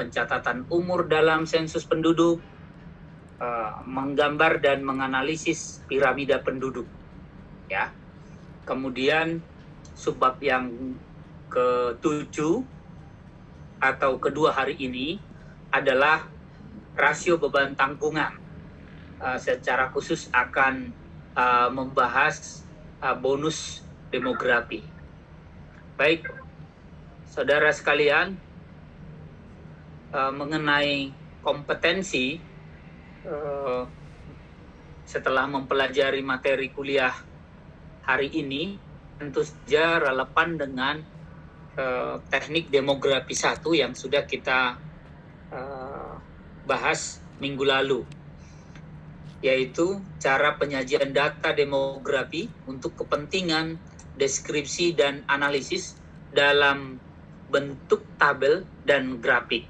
pencatatan umur dalam sensus penduduk, menggambar dan menganalisis piramida penduduk, ya. Kemudian subbab yang ke-7 atau kedua hari ini adalah rasio beban tanggungan. Secara khusus akan membahas bonus demografi. Baik, saudara sekalian, mengenai kompetensi setelah mempelajari materi kuliah hari ini tentu saja relevan dengan teknik demografi 1 yang sudah kita bahas minggu lalu, yaitu cara penyajian data demografi untuk kepentingan deskripsi dan analisis dalam bentuk tabel dan grafik.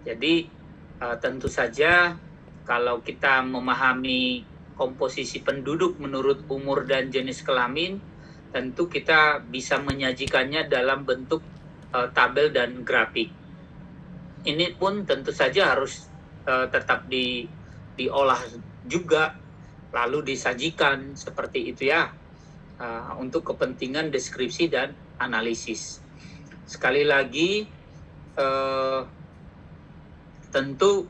Jadi tentu saja kalau kita memahami komposisi penduduk menurut umur dan jenis kelamin, tentu kita bisa menyajikannya dalam bentuk tabel dan grafik. Ini pun tentu saja harus tetap diolah juga, lalu disajikan seperti itu ya, untuk kepentingan deskripsi dan analisis. Sekali lagi, tentu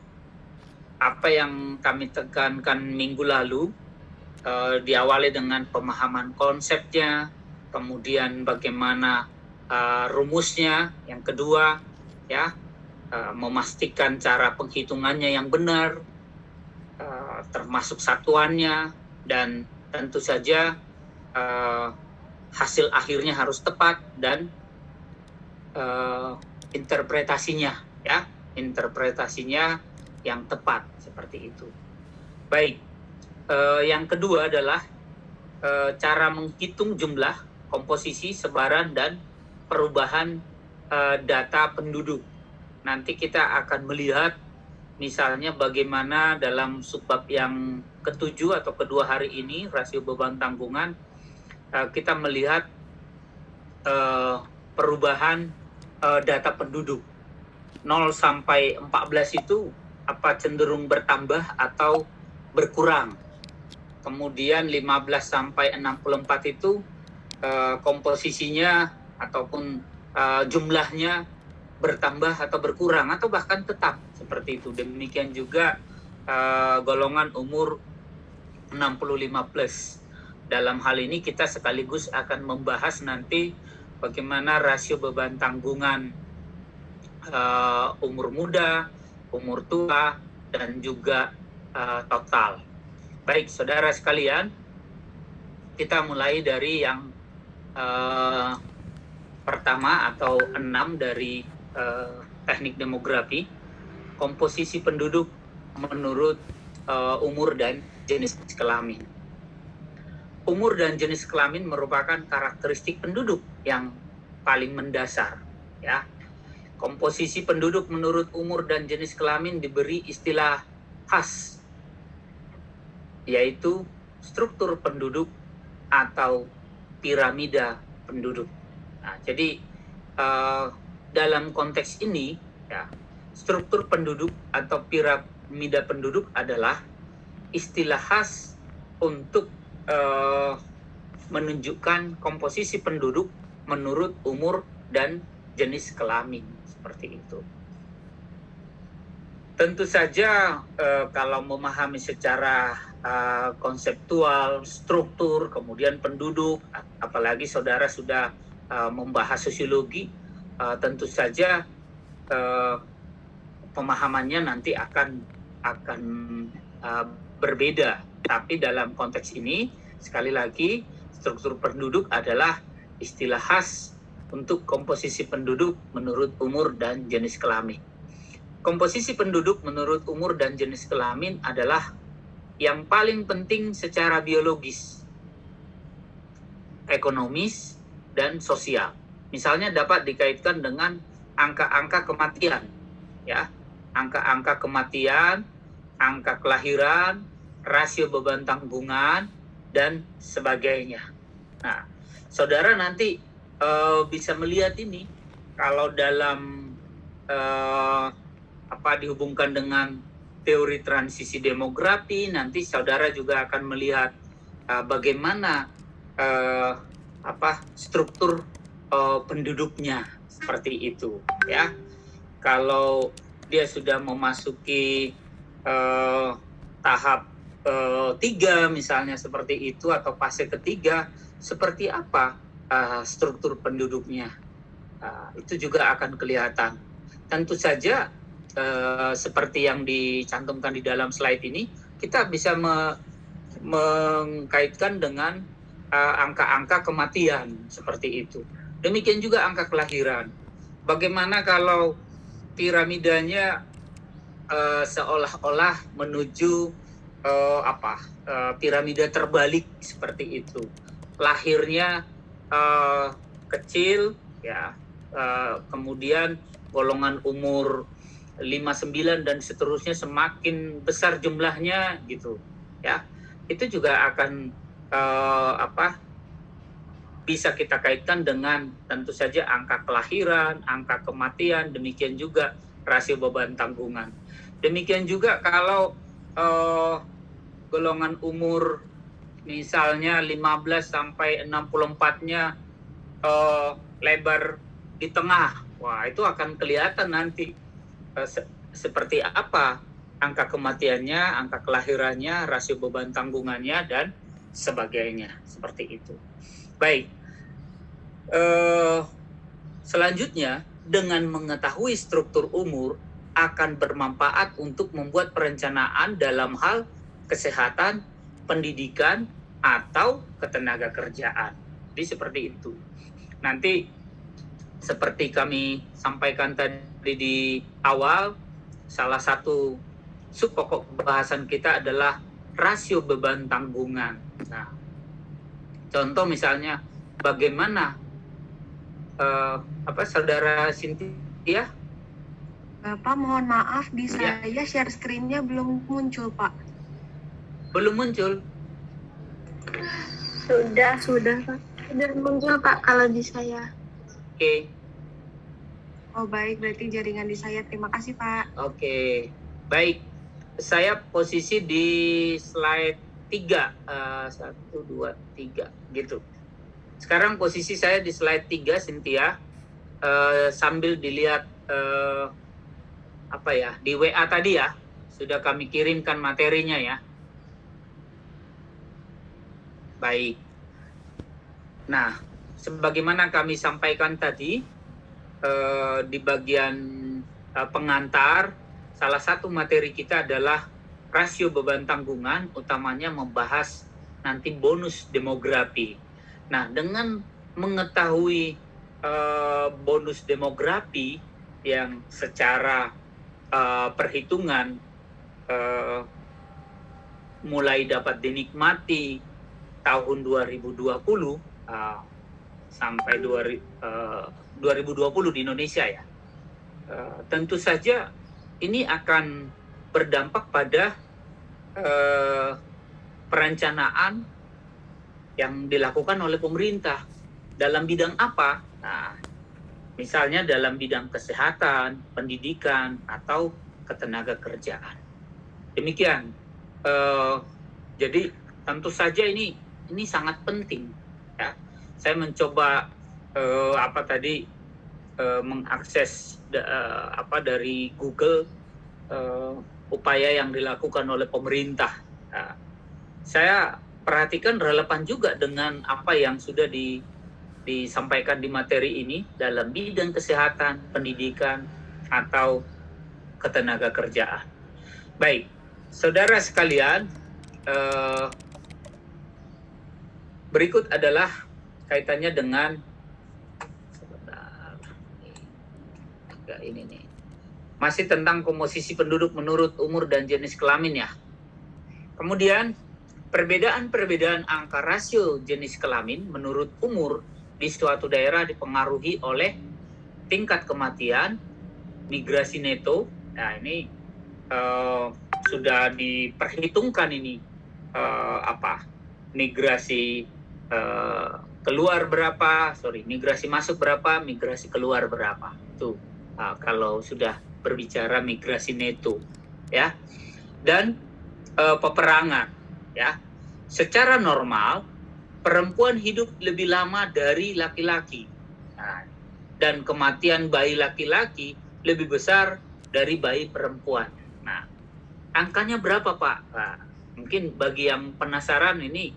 apa yang kami tekankan minggu lalu diawali dengan pemahaman konsepnya, kemudian bagaimana rumusnya, yang kedua ya, memastikan cara penghitungannya yang benar, termasuk satuannya, dan tentu saja hasil akhirnya harus tepat, dan interpretasinya yang tepat, seperti itu. Baik, yang kedua adalah cara menghitung jumlah, komposisi, sebaran, dan perubahan data penduduk. Nanti kita akan melihat misalnya bagaimana dalam subbab yang ke-7 atau kedua hari ini, rasio beban tanggungan, kita melihat perubahan data penduduk 0 sampai 14 itu apa cenderung bertambah atau berkurang. Kemudian 15 sampai 64 itu komposisinya ataupun jumlahnya bertambah atau berkurang atau bahkan tetap seperti itu. Demikian juga golongan umur 65 plus. Dalam hal ini kita sekaligus akan membahas nanti bagaimana rasio beban tanggungan umur muda, umur tua, dan juga total. Baik, saudara sekalian, kita mulai dari yang pertama atau 6 dari teknik demografi, komposisi penduduk menurut umur dan jenis kelamin. Umur dan jenis kelamin merupakan karakteristik penduduk yang paling mendasar, ya. Komposisi penduduk menurut umur dan jenis kelamin diberi istilah khas, yaitu struktur penduduk atau piramida penduduk. Nah, jadi dalam konteks ini, ya, struktur penduduk atau piramida penduduk adalah istilah khas untuk menunjukkan komposisi penduduk menurut umur dan jenis kelamin, seperti itu. Tentu saja kalau memahami secara konseptual, struktur, kemudian penduduk, apalagi saudara sudah membahas sosiologi, tentu saja pemahamannya nanti akan berbeda. Tapi dalam konteks ini, sekali lagi, struktur penduduk adalah istilah khas untuk komposisi penduduk menurut umur dan jenis kelamin. Komposisi penduduk menurut umur dan jenis kelamin adalah yang paling penting secara biologis, ekonomis, dan sosial. Misalnya dapat dikaitkan dengan angka-angka kematian, ya, angka-angka kematian, angka kelahiran, rasio beban tanggungan, dan sebagainya. Nah, saudara nanti bisa melihat ini kalau dalam dihubungkan dengan teori transisi demografi, nanti saudara juga akan melihat bagaimana struktur penduduknya seperti itu, ya. Kalau dia sudah memasuki tahap 3 misalnya seperti itu, atau fase ketiga, seperti apa struktur penduduknya, itu juga akan kelihatan. Tentu saja seperti yang dicantumkan di dalam slide ini, kita bisa mengkaitkan dengan angka-angka kematian seperti itu. Demikian juga angka kelahiran. Bagaimana kalau piramidanya seolah-olah menuju piramida terbalik seperti itu. Lahirnya kecil, ya, kemudian golongan umur 59 dan seterusnya semakin besar jumlahnya gitu, ya. Itu juga akan bisa kita kaitkan dengan tentu saja angka kelahiran, angka kematian, demikian juga rasio beban tanggungan. Demikian juga kalau golongan umur misalnya 15 sampai 64-nya lebar di tengah. Wah, itu akan kelihatan nanti seperti apa angka kematiannya, angka kelahirannya, rasio beban tanggungannya, dan sebagainya. Seperti itu. Baik. Selanjutnya, dengan mengetahui struktur umur akan bermanfaat untuk membuat perencanaan dalam hal kesehatan, pendidikan, atau ketenaga kerjaan. Jadi seperti itu. Nanti seperti kami sampaikan tadi di awal, salah satu sub pokok bahasan kita adalah rasio beban tanggungan. Nah, contoh misalnya bagaimana saudara Cynthia? Pak, mohon maaf, di saya share screen-nya belum muncul, Pak. Belum muncul? Sudah, Pak. Sudah muncul, Pak, kalau di saya. Oke. Oh, baik, berarti jaringan di saya. Terima kasih, Pak. Oke. Baik. Saya posisi di slide 3. 1, 2, 3 gitu. Sekarang posisi saya di slide 3, Cynthia. Sambil dilihat di WA tadi ya, sudah kami kirimkan materinya ya. Baik. Nah, sebagaimana kami sampaikan tadi di bagian pengantar, salah satu materi kita adalah rasio beban tanggungan, utamanya membahas nanti bonus demografi. Nah, dengan mengetahui bonus demografi yang secara perhitungan mulai dapat dinikmati tahun 2020 sampai 2020 di Indonesia ya, tentu saja ini akan berdampak pada perencanaan yang dilakukan oleh pemerintah dalam bidang apa? Nah, misalnya dalam bidang kesehatan, pendidikan, atau ketenaga kerjaan. Demikian. Jadi tentu saja ini sangat penting. Ya. Saya mencoba mengakses dari Google upaya yang dilakukan oleh pemerintah. Nah, saya perhatikan relevan juga dengan apa yang sudah disampaikan di materi ini dalam bidang kesehatan, pendidikan, atau ketenaga kerjaan. Baik, saudara sekalian, berikut adalah kaitannya dengan masih tentang komposisi penduduk menurut umur dan jenis kelamin ya. Kemudian perbedaan angka rasio jenis kelamin menurut umur di suatu daerah dipengaruhi oleh tingkat kematian, migrasi neto. Nah, ini sudah diperhitungkan ini migrasi migrasi masuk berapa, migrasi keluar berapa. Itu kalau sudah berbicara migrasi neto, ya. Dan peperangan, ya. Secara normal perempuan hidup lebih lama dari laki-laki. Nah, dan kematian bayi laki-laki lebih besar dari bayi perempuan. Nah, angkanya berapa, Pak? Nah, mungkin bagi yang penasaran ini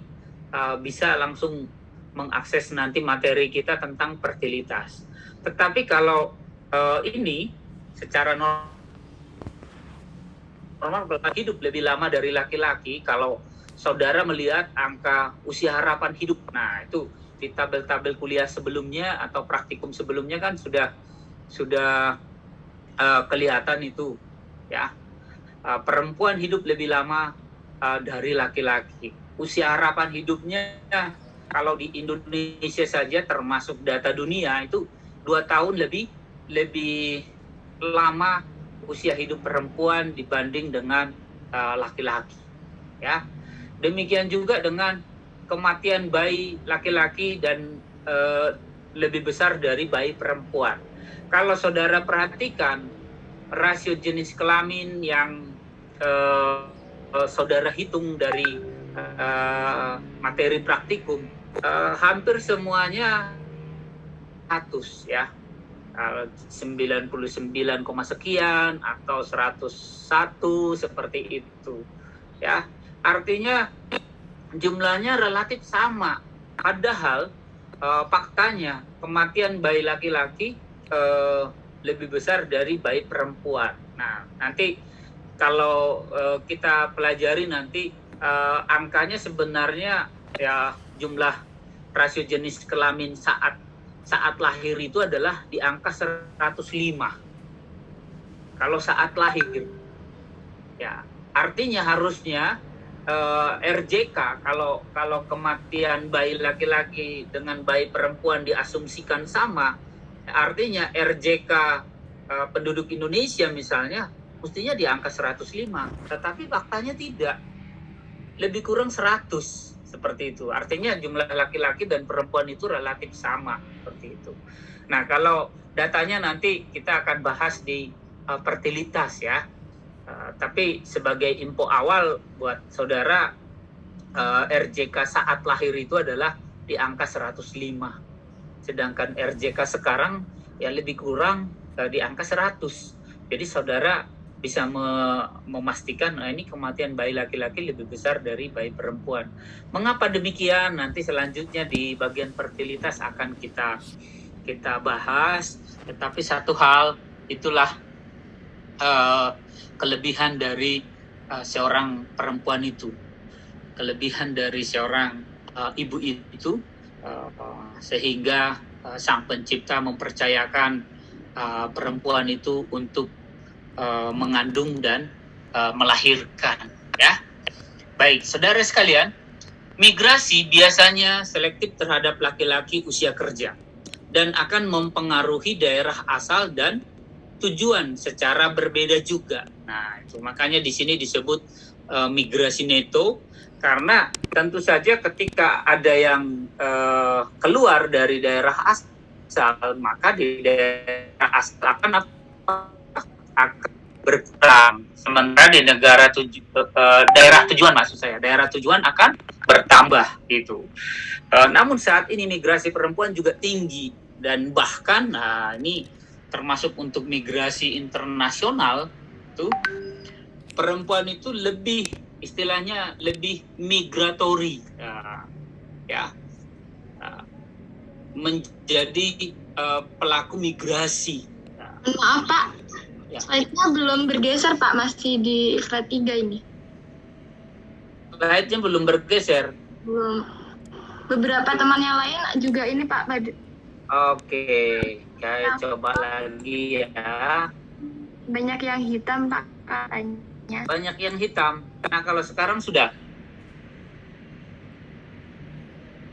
bisa langsung mengakses nanti materi kita tentang fertilitas. Tetapi kalau ini secara normal hidup lebih lama dari laki-laki, kalau saudara melihat angka usia harapan hidup, nah itu di tabel-tabel kuliah sebelumnya atau praktikum sebelumnya kan sudah kelihatan itu, ya. Perempuan hidup lebih lama dari laki-laki. Usia harapan hidupnya kalau di Indonesia saja termasuk data dunia itu 2 tahun lebih lama usia hidup perempuan dibanding dengan laki-laki, ya. Demikian juga dengan kematian bayi laki-laki dan lebih besar dari bayi perempuan. Kalau saudara perhatikan rasio jenis kelamin yang saudara hitung dari materi praktikum, hampir semuanya 100, ya. 99, sekian atau 101 seperti itu, ya. Artinya jumlahnya relatif sama, padahal faktanya kematian bayi laki-laki lebih besar dari bayi perempuan. Nah, nanti kalau kita pelajari nanti angkanya sebenarnya, ya, jumlah rasio jenis kelamin saat lahir itu adalah di angka 105. Kalau saat lahir, ya, artinya harusnya RJK kalau kematian bayi laki-laki dengan bayi perempuan diasumsikan sama, artinya RJK penduduk Indonesia misalnya mestinya di angka 105, tetapi faktanya tidak, lebih kurang 100 seperti itu. Artinya jumlah laki-laki dan perempuan itu relatif sama seperti itu. Nah, kalau datanya nanti kita akan bahas di fertilitas, ya. Tapi sebagai info awal buat saudara, RJK saat lahir itu adalah di angka 105. Sedangkan RJK sekarang ya lebih kurang di angka 100. Jadi saudara bisa memastikan ini kematian bayi laki-laki lebih besar dari bayi perempuan. Mengapa demikian? Nanti selanjutnya di bagian fertilitas akan kita bahas. Tetapi satu hal, itulah kelebihan dari seorang perempuan itu, kelebihan dari seorang ibu itu, sehingga Sang Pencipta mempercayakan perempuan itu untuk mengandung dan melahirkan, ya. Baik, saudara sekalian, migrasi biasanya selektif terhadap laki-laki usia kerja dan akan mempengaruhi daerah asal dan tujuan secara berbeda juga. Nah, itu makanya di sini disebut migrasi neto, karena tentu saja ketika ada yang keluar dari daerah asal, maka di daerah asal akan berkurang. Sementara di daerah tujuan, maksud saya, daerah tujuan akan bertambah gitu. Namun saat ini migrasi perempuan juga tinggi, dan bahkan ini termasuk untuk migrasi internasional tuh, perempuan itu lebih, istilahnya lebih migratori, ya, menjadi pelaku migrasi. Maaf Pak, ya. Slide-nya belum bergeser Pak, masih di slide 3 ini. Slide-nya belum bergeser. Belum. Beberapa teman yang lain juga ini Pak. Oke, saya coba lagi ya. Banyak yang hitam Pak katanya. Banyak yang hitam. Nah, kalau sekarang sudah?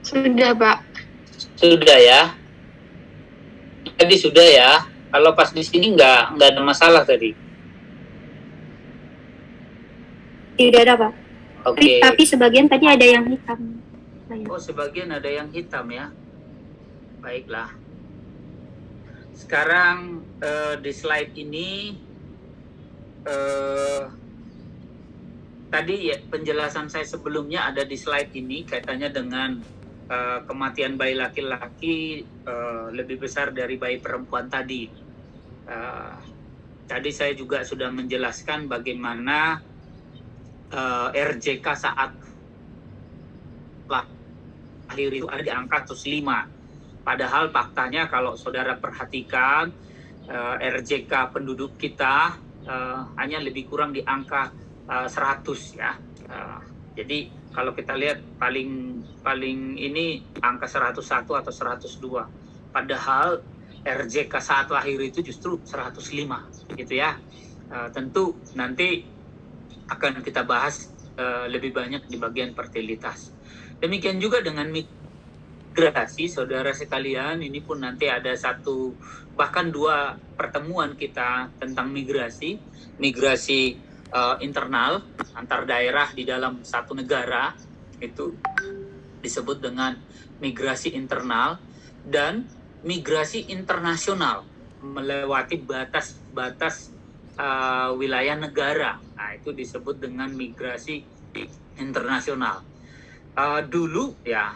Sudah Pak. Sudah ya. Tadi sudah ya. Kalau pas di sini nggak ada masalah tadi. Tidak ada Pak. Oke. Tapi sebagian tadi ada yang hitam. Oh, sebagian ada yang hitam ya. Baiklah. Sekarang di slide ini eh, tadi ya penjelasan saya sebelumnya ada di slide ini kaitannya dengan kematian bayi laki-laki lebih besar dari bayi perempuan tadi. Tadi saya juga sudah menjelaskan bagaimana RJK saat lahir itu ada di angka 105. Padahal faktanya kalau saudara perhatikan RJK penduduk kita hanya lebih kurang di angka 100 ya. Jadi kalau kita lihat paling ini angka 101 atau 102. Padahal RJK saat lahir itu justru 105 gitu ya. Tentu nanti akan kita bahas lebih banyak di bagian fertilitas. Demikian juga dengan migrasi, saudara sekalian, ini pun nanti ada satu bahkan dua pertemuan kita tentang migrasi internal antar daerah di dalam satu negara, itu disebut dengan migrasi internal, dan migrasi internasional melewati batas-batas wilayah negara. Nah, itu disebut dengan migrasi internasional. Dulu ya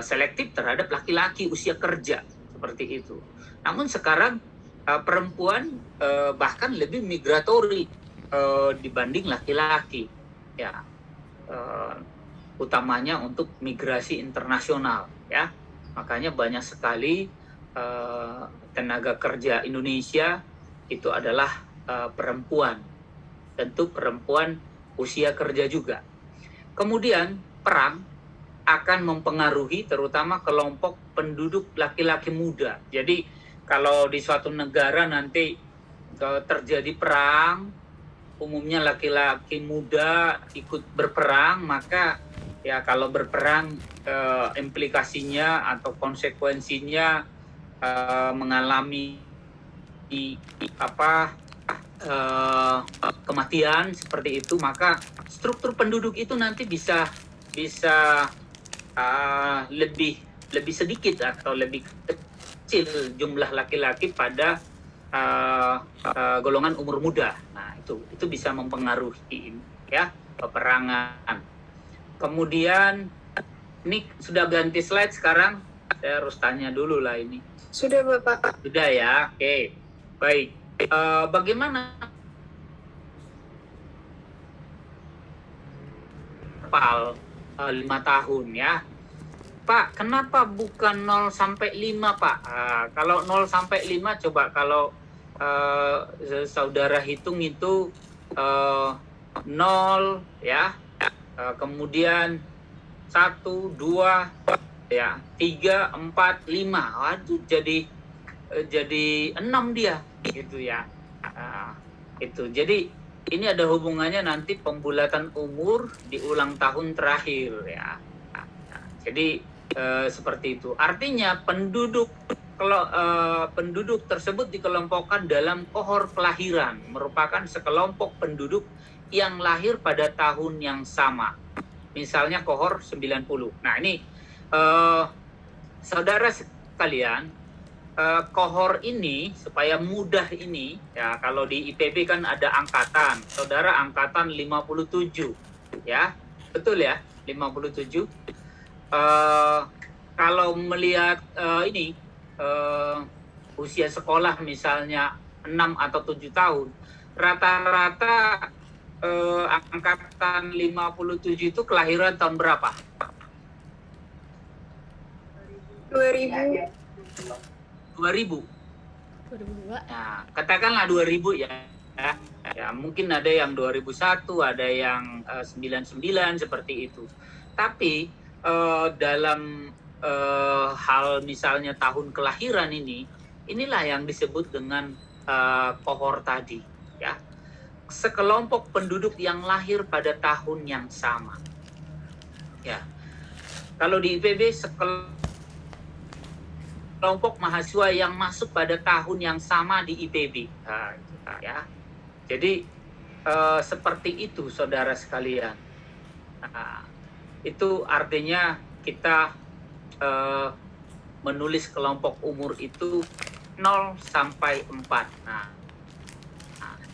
selektif terhadap laki-laki usia kerja seperti itu. Namun sekarang perempuan bahkan lebih migratori dibanding laki-laki ya, utamanya untuk migrasi internasional ya. Makanya banyak sekali tenaga kerja Indonesia itu adalah perempuan, tentu perempuan usia kerja juga. Kemudian perang akan mempengaruhi terutama kelompok penduduk laki-laki muda. Jadi kalau di suatu negara nanti terjadi perang, umumnya laki-laki muda ikut berperang, maka ya kalau berperang implikasinya atau konsekuensinya mengalami kematian seperti itu, maka struktur penduduk itu nanti bisa lebih sedikit atau lebih kecil jumlah laki-laki pada golongan umur muda. Nah, itu bisa mempengaruhi ya peperangan. Kemudian ini sudah ganti slide sekarang. Saya harus tanya dulu lah ini. Sudah, Bapak. Sudah ya. Oke. Baik. Bagaimana 5 tahun ya. Pak, kenapa bukan 0 sampai 5, Pak? Kalau 0 sampai 5 coba kalau saudara hitung itu 0 ya. Kemudian 1, 2 ya, 3, 4, 5. Waduh, jadi 6 dia gitu ya. Itu. Jadi ini ada hubungannya nanti pembulatan umur di ulang tahun terakhir ya. Jadi seperti itu. Artinya penduduk tersebut dikelompokkan dalam kohor kelahiran, merupakan sekelompok penduduk yang lahir pada tahun yang sama. Misalnya kohor 90. Nah, ini saudara sekalian, kohor ini supaya mudah ini ya, kalau di IPB kan ada angkatan. Saudara angkatan 57 ya. Betul ya? 57. Kalau melihat ini usia sekolah misalnya 6 atau 7 tahun, rata-rata angkatan 57 itu kelahiran tahun berapa? 2000. 2000. Nah, katakanlah 2000 ya. Ya, mungkin ada yang 2001, ada yang 99 seperti itu. Tapi dalam hal misalnya tahun kelahiran inilah yang disebut dengan kohor tadi ya. Sekelompok penduduk yang lahir pada tahun yang sama. Ya. Kalau di IPB kelompok mahasiswa yang masuk pada tahun yang sama di IPB. Nah, ya. Jadi seperti itu saudara sekalian. Nah, itu artinya kita menulis kelompok umur itu 0 sampai 4. Nah,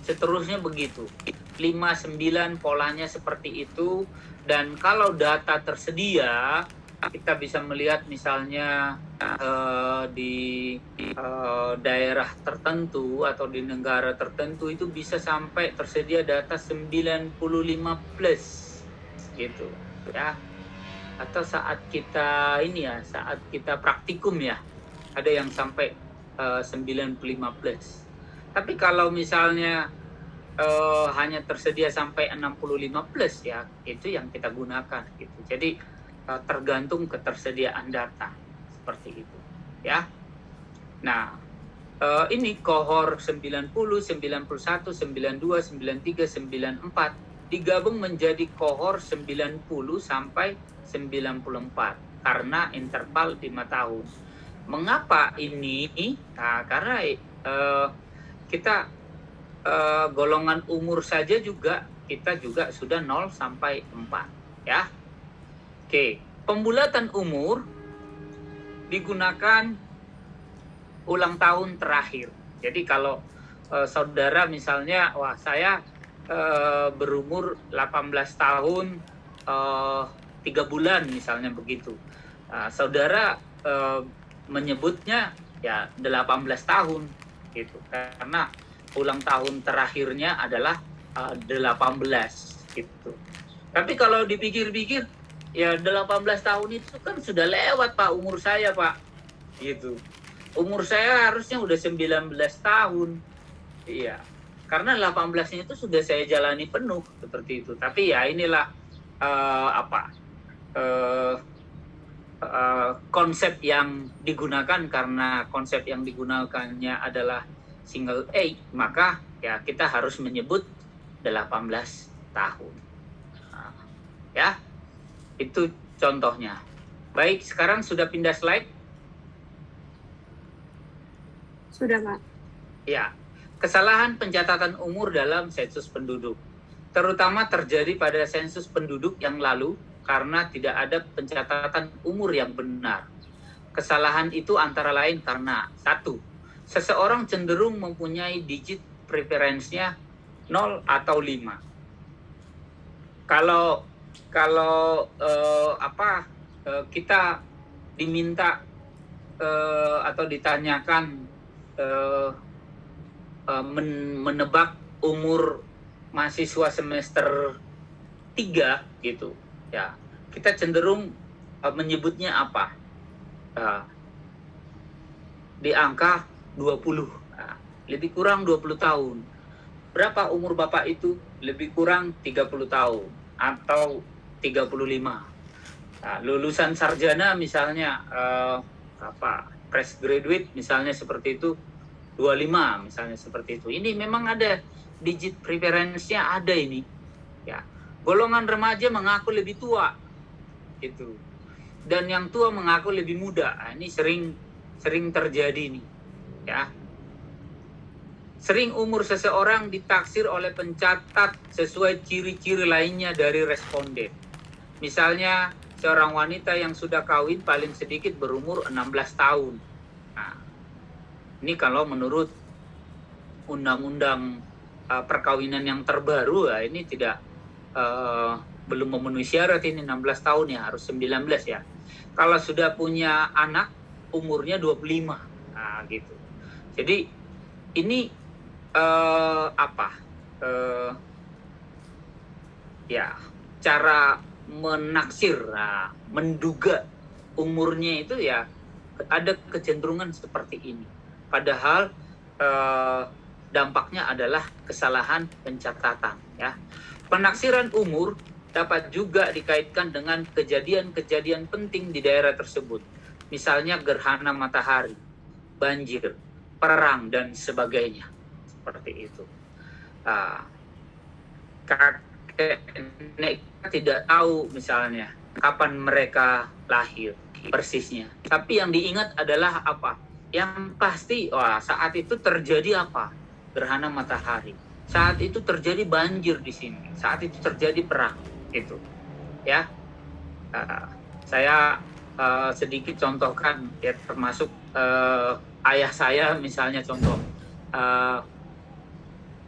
seterusnya begitu. 59 polanya seperti itu, dan kalau data tersedia kita bisa melihat misalnya di daerah tertentu atau di negara tertentu itu bisa sampai tersedia data 95 plus gitu ya. Atau saat kita saat kita praktikum ya, ada yang sampai 95 plus. Tapi kalau misalnya hanya tersedia sampai 65 plus ya, itu yang kita gunakan gitu. Jadi tergantung ketersediaan data seperti itu ya. Nah, ini kohor 90, 91, 92, 93, 94 digabung menjadi kohor 90 sampai 94 karena interval 5 tahun. Mengapa ini? Nah, karena kita golongan umur saja juga kita juga sudah 0 sampai 4 ya. Oke, pembulatan umur digunakan ulang tahun terakhir. Jadi kalau saudara misalnya, saya berumur 18 tahun 3 bulan misalnya begitu. Saudara menyebutnya ya 18 tahun gitu. Karena ulang tahun terakhirnya adalah 18 gitu. Tapi kalau dipikir-pikir ya 18 tahun itu kan sudah lewat Pak umur saya Pak gitu. Umur saya harusnya udah 19 tahun. Iya. Karena 18-nya itu sudah saya jalani penuh seperti itu. Tapi ya inilah konsep yang digunakan, karena konsep yang digunakannya adalah single age, maka ya kita harus menyebut 18 tahun. Nah, ya, itu contohnya. Baik, sekarang sudah pindah slide? Sudah, Pak. Ya, kesalahan pencatatan umur dalam sensus penduduk. Terutama terjadi pada sensus penduduk yang lalu karena tidak ada pencatatan umur yang benar. Kesalahan itu antara lain karena 1. Seseorang cenderung mempunyai digit preferensinya 0 atau 5. Kalau kita diminta atau ditanyakan menebak umur mahasiswa semester 3 gitu ya, kita cenderung menyebutnya apa? Di angka 20. Nah, lebih kurang 20 tahun. Berapa umur Bapak itu? Lebih kurang 30 tahun atau 35. Nah, lulusan sarjana misalnya fresh graduate misalnya seperti itu 25 misalnya seperti itu. Ini memang ada digit preferensinya, ada ini. Ya. Golongan remaja mengaku lebih tua. Gitu. Dan yang tua mengaku lebih muda. Nah, ini sering terjadi nih. Ya. Sering umur seseorang ditaksir oleh pencatat sesuai ciri-ciri lainnya dari responden. Misalnya, seorang wanita yang sudah kawin paling sedikit berumur 16 tahun. Nah, ini kalau menurut undang-undang perkawinan yang terbaru, ya, ini tidak belum memenuhi syarat, ini 16 tahun ya, harus 19 ya. Kalau sudah punya anak, umurnya 25. Nah, gitu. Jadi ini cara menaksir, menduga umurnya itu ya ada kecenderungan seperti ini. Padahal dampaknya adalah kesalahan pencatatan. Ya, penaksiran umur dapat juga dikaitkan dengan kejadian-kejadian penting di daerah tersebut. Misalnya gerhana matahari, banjir, perang, dan sebagainya. Seperti itu. Kakek nenek tidak tahu misalnya kapan mereka lahir persisnya. Tapi yang diingat adalah apa? Yang pasti, saat itu terjadi apa? Gerhana matahari. Saat itu terjadi banjir di sini. Saat itu terjadi perang. Itu. Ya. Saya sedikit contohkan, ya, termasuk ayah saya misalnya contoh.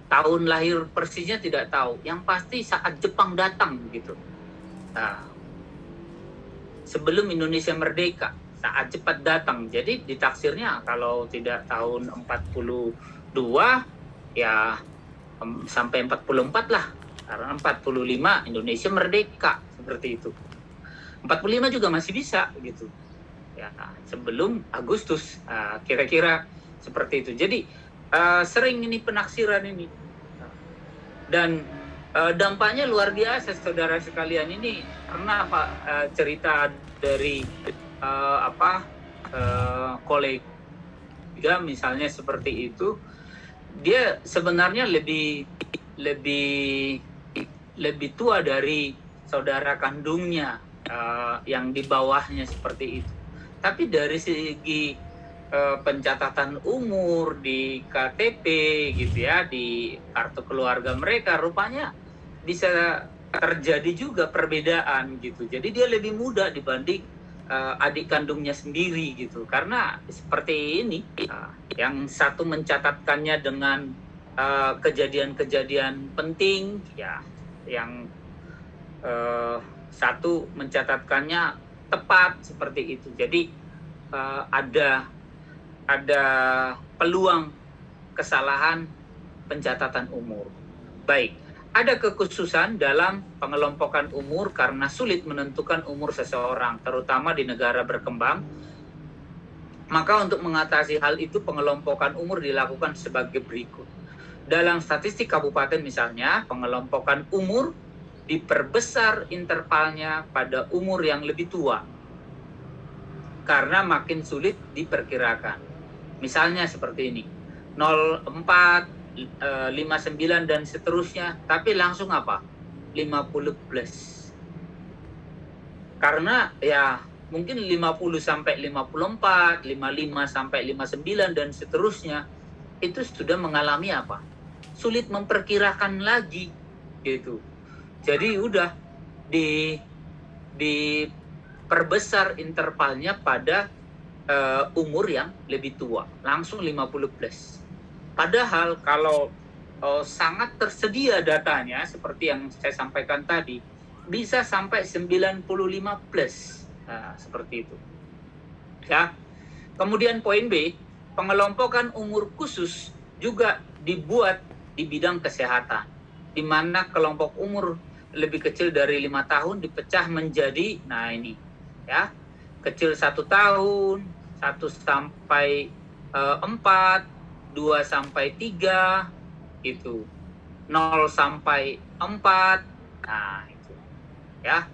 tahun lahir persisnya tidak tahu. Yang pasti saat Jepang datang gitu. Nah, sebelum Indonesia merdeka, saat cepat datang. Jadi ditaksirnya kalau tidak tahun 42 ya sampai 44 lah. Karena 45 Indonesia merdeka, seperti itu. 45 juga masih bisa gitu. Ya, sebelum Agustus, kira-kira seperti itu. Jadi sering ini penaksiran ini. Dan dampaknya luar biasa, saudara sekalian. Ini pernah Pak cerita dari kolega misalnya seperti itu. Dia sebenarnya lebih tua dari saudara kandungnya yang di bawahnya seperti itu. Tapi dari segi pencatatan umur di KTP gitu ya, di kartu keluarga mereka, rupanya bisa terjadi juga perbedaan gitu. Jadi dia lebih muda dibanding adik kandungnya sendiri gitu. Karena seperti ini, yang satu mencatatkannya dengan kejadian-kejadian penting, ya, yang satu mencatatkannya tepat seperti itu. Jadi ada peluang kesalahan pencatatan umur. Baik, ada kekhususan dalam pengelompokan umur karena sulit menentukan umur seseorang, terutama di negara berkembang. Maka untuk mengatasi hal itu, pengelompokan umur dilakukan sebagai berikut. Dalam statistik kabupaten misalnya, pengelompokan umur diperbesar intervalnya pada umur yang lebih tua, karena makin sulit diperkirakan. Misalnya seperti ini, 04, 59 dan seterusnya, tapi langsung apa? 50 plus. Karena ya mungkin 50 sampai 54, 55 sampai 59 dan seterusnya, itu sudah mengalami apa? Sulit memperkirakan lagi gitu. Jadi udah diperbesar intervalnya pada umur yang lebih tua, langsung 50 plus. Padahal kalau sangat tersedia datanya seperti yang saya sampaikan tadi, bisa sampai 95 plus. Nah, seperti itu. Ya. Kemudian poin B, pengelompokan umur khusus juga dibuat di bidang kesehatan, di mana kelompok umur lebih kecil dari 5 tahun dipecah menjadi, nah ini ya, kecil 1 tahun, 1 sampai 4, 2 sampai 3 gitu, 0 sampai 4. Nah itu ya,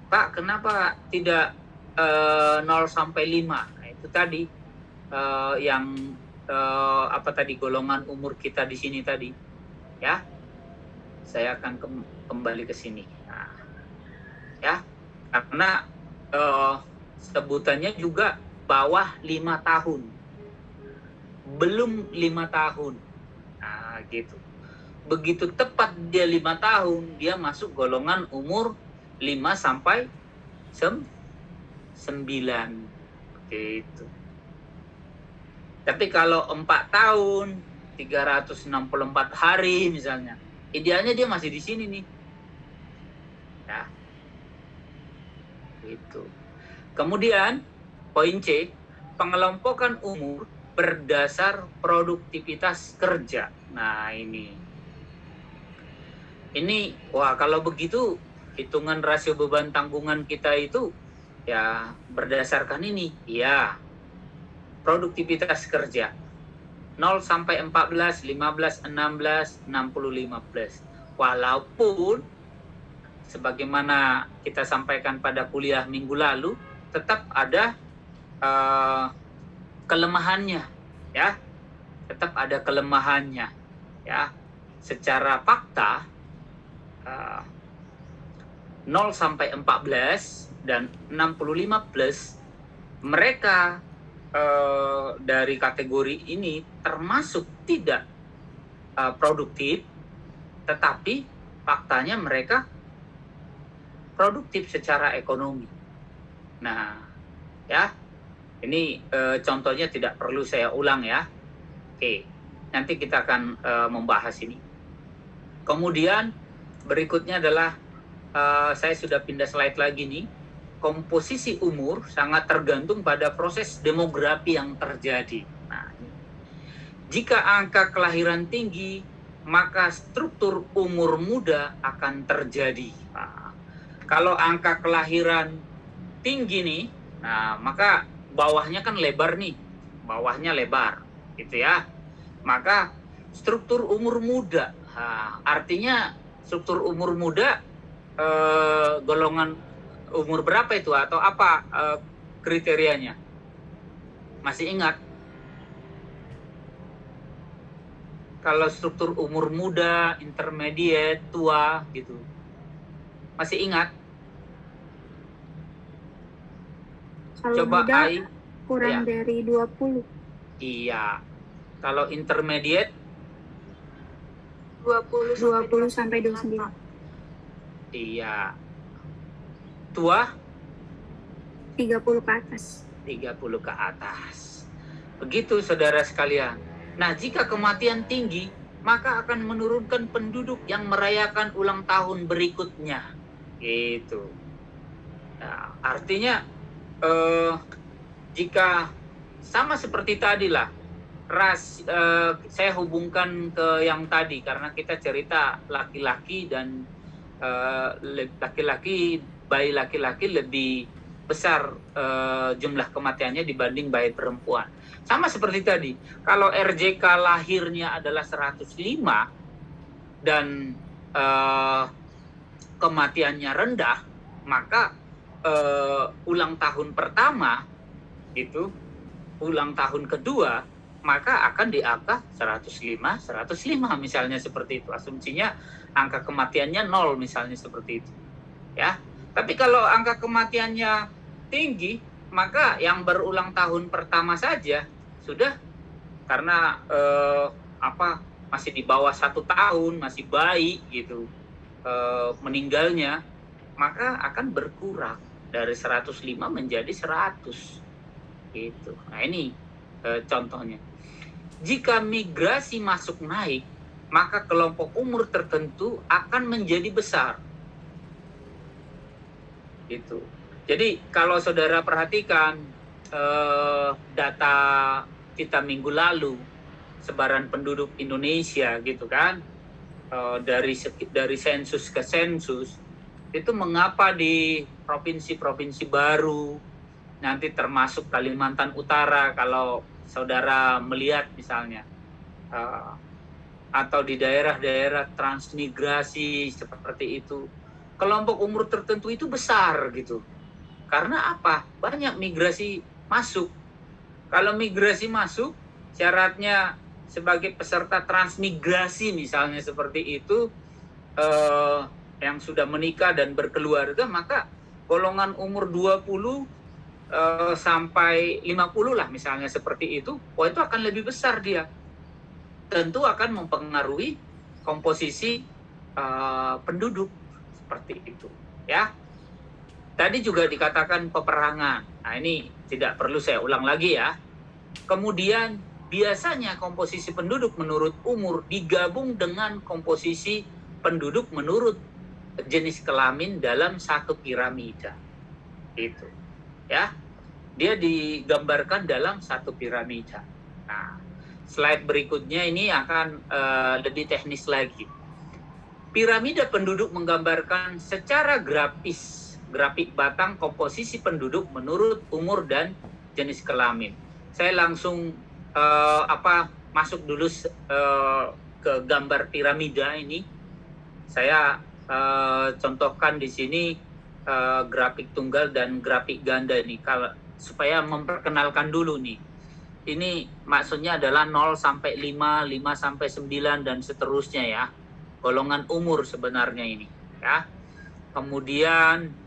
Pak, kenapa tidak 0 sampai 5? Nah, itu tadi yang golongan umur kita di sini tadi ya. Saya akan kembali ke sini. Nah, ya, karena sebutannya juga bawah 5 tahun. Belum 5 tahun. Nah, gitu. Begitu tepat dia 5 tahun, dia masuk golongan umur 5 sampai 9. Gitu. Tapi kalau 4 tahun, 364 hari misalnya, idealnya dia masih di sini nih. Ya. Gitu. Kemudian poin C, pengelompokan umur berdasar produktivitas kerja. Nah, ini wah, kalau begitu hitungan rasio beban tanggungan kita itu ya berdasarkan ini. Ya. Produktivitas kerja. 0 sampai 14, 15, 16, 65 plus. Walaupun sebagaimana kita sampaikan pada kuliah minggu lalu, tetap ada kelemahannya, ya. Tetap ada kelemahannya, ya. Secara fakta 0 sampai 14 dan 65 plus, mereka dari kategori ini termasuk tidak produktif, tetapi faktanya mereka produktif secara ekonomi. Nah, ya, ini contohnya tidak perlu saya ulang ya. Oke, Nanti kita akan membahas ini. Kemudian berikutnya adalah saya sudah pindah slide lagi nih. Komposisi umur sangat tergantung pada proses demografi yang terjadi. Nah, jika angka kelahiran tinggi, maka struktur umur muda akan terjadi. Nah, kalau angka kelahiran tinggi nih, nah maka bawahnya kan lebar nih, bawahnya lebar, gitu ya. Maka struktur umur muda, nah, artinya struktur umur muda golongan umur berapa itu atau apa kriterianya? Masih ingat? Kalau struktur umur muda, intermediate, tua gitu. Masih ingat? Kalau Coba muda Ai. kurang Ya. dari 20. Iya. Kalau intermediate 20 sampai 29. iya. Tua 30 ke atas. 30 ke atas. Begitu saudara sekalian. Nah, jika kematian tinggi, maka akan menurunkan penduduk yang merayakan ulang tahun berikutnya. Gitu. Nah, artinya jika sama seperti tadi lah, saya hubungkan ke yang tadi karena kita cerita laki-laki dan bayi laki-laki lebih besar jumlah kematiannya dibanding bayi perempuan. Sama seperti tadi, kalau RJK lahirnya adalah 105 dan kematiannya rendah, maka ulang tahun pertama itu, ulang tahun kedua, maka akan di angka 105 misalnya seperti itu. Asumsinya angka kematiannya 0 misalnya seperti itu. Ya. Tapi kalau angka kematiannya tinggi, maka yang berulang tahun pertama saja sudah, karena masih di bawah 1 tahun, masih bayi gitu, meninggalnya, maka akan berkurang dari 105 menjadi 100 gitu. Nah, ini contohnya. Jika migrasi masuk naik, maka kelompok umur tertentu akan menjadi besar. Gitu. Jadi kalau saudara perhatikan data kita minggu lalu, sebaran penduduk Indonesia gitu kan, dari sensus ke sensus, itu mengapa di provinsi-provinsi baru, nanti termasuk Kalimantan Utara kalau saudara melihat misalnya, atau di daerah-daerah transmigrasi seperti itu, kelompok umur tertentu itu besar gitu. Karena apa? Banyak migrasi masuk. Kalau migrasi masuk, syaratnya sebagai peserta transmigrasi misalnya seperti itu, yang sudah menikah dan berkeluarga, maka golongan umur 20 sampai 50 lah misalnya seperti itu, itu akan lebih besar dia. Tentu akan mempengaruhi komposisi penduduk seperti itu, ya. Tadi juga dikatakan peperangan. Nah, ini tidak perlu saya ulang lagi ya. Kemudian biasanya komposisi penduduk menurut umur digabung dengan komposisi penduduk menurut jenis kelamin dalam satu piramida. Itu. Ya. Dia digambarkan dalam satu piramida. Nah, slide berikutnya ini akan lebih teknis lagi. Piramida penduduk menggambarkan secara grafik batang komposisi penduduk menurut umur dan jenis kelamin. Saya langsung masuk dulu ke gambar piramida ini. Saya contohkan di sini grafik tunggal dan grafik ganda ini supaya memperkenalkan dulu nih. Ini maksudnya adalah 0 sampai 5, 5 sampai 9 dan seterusnya ya. Golongan umur sebenarnya ini ya. Kemudian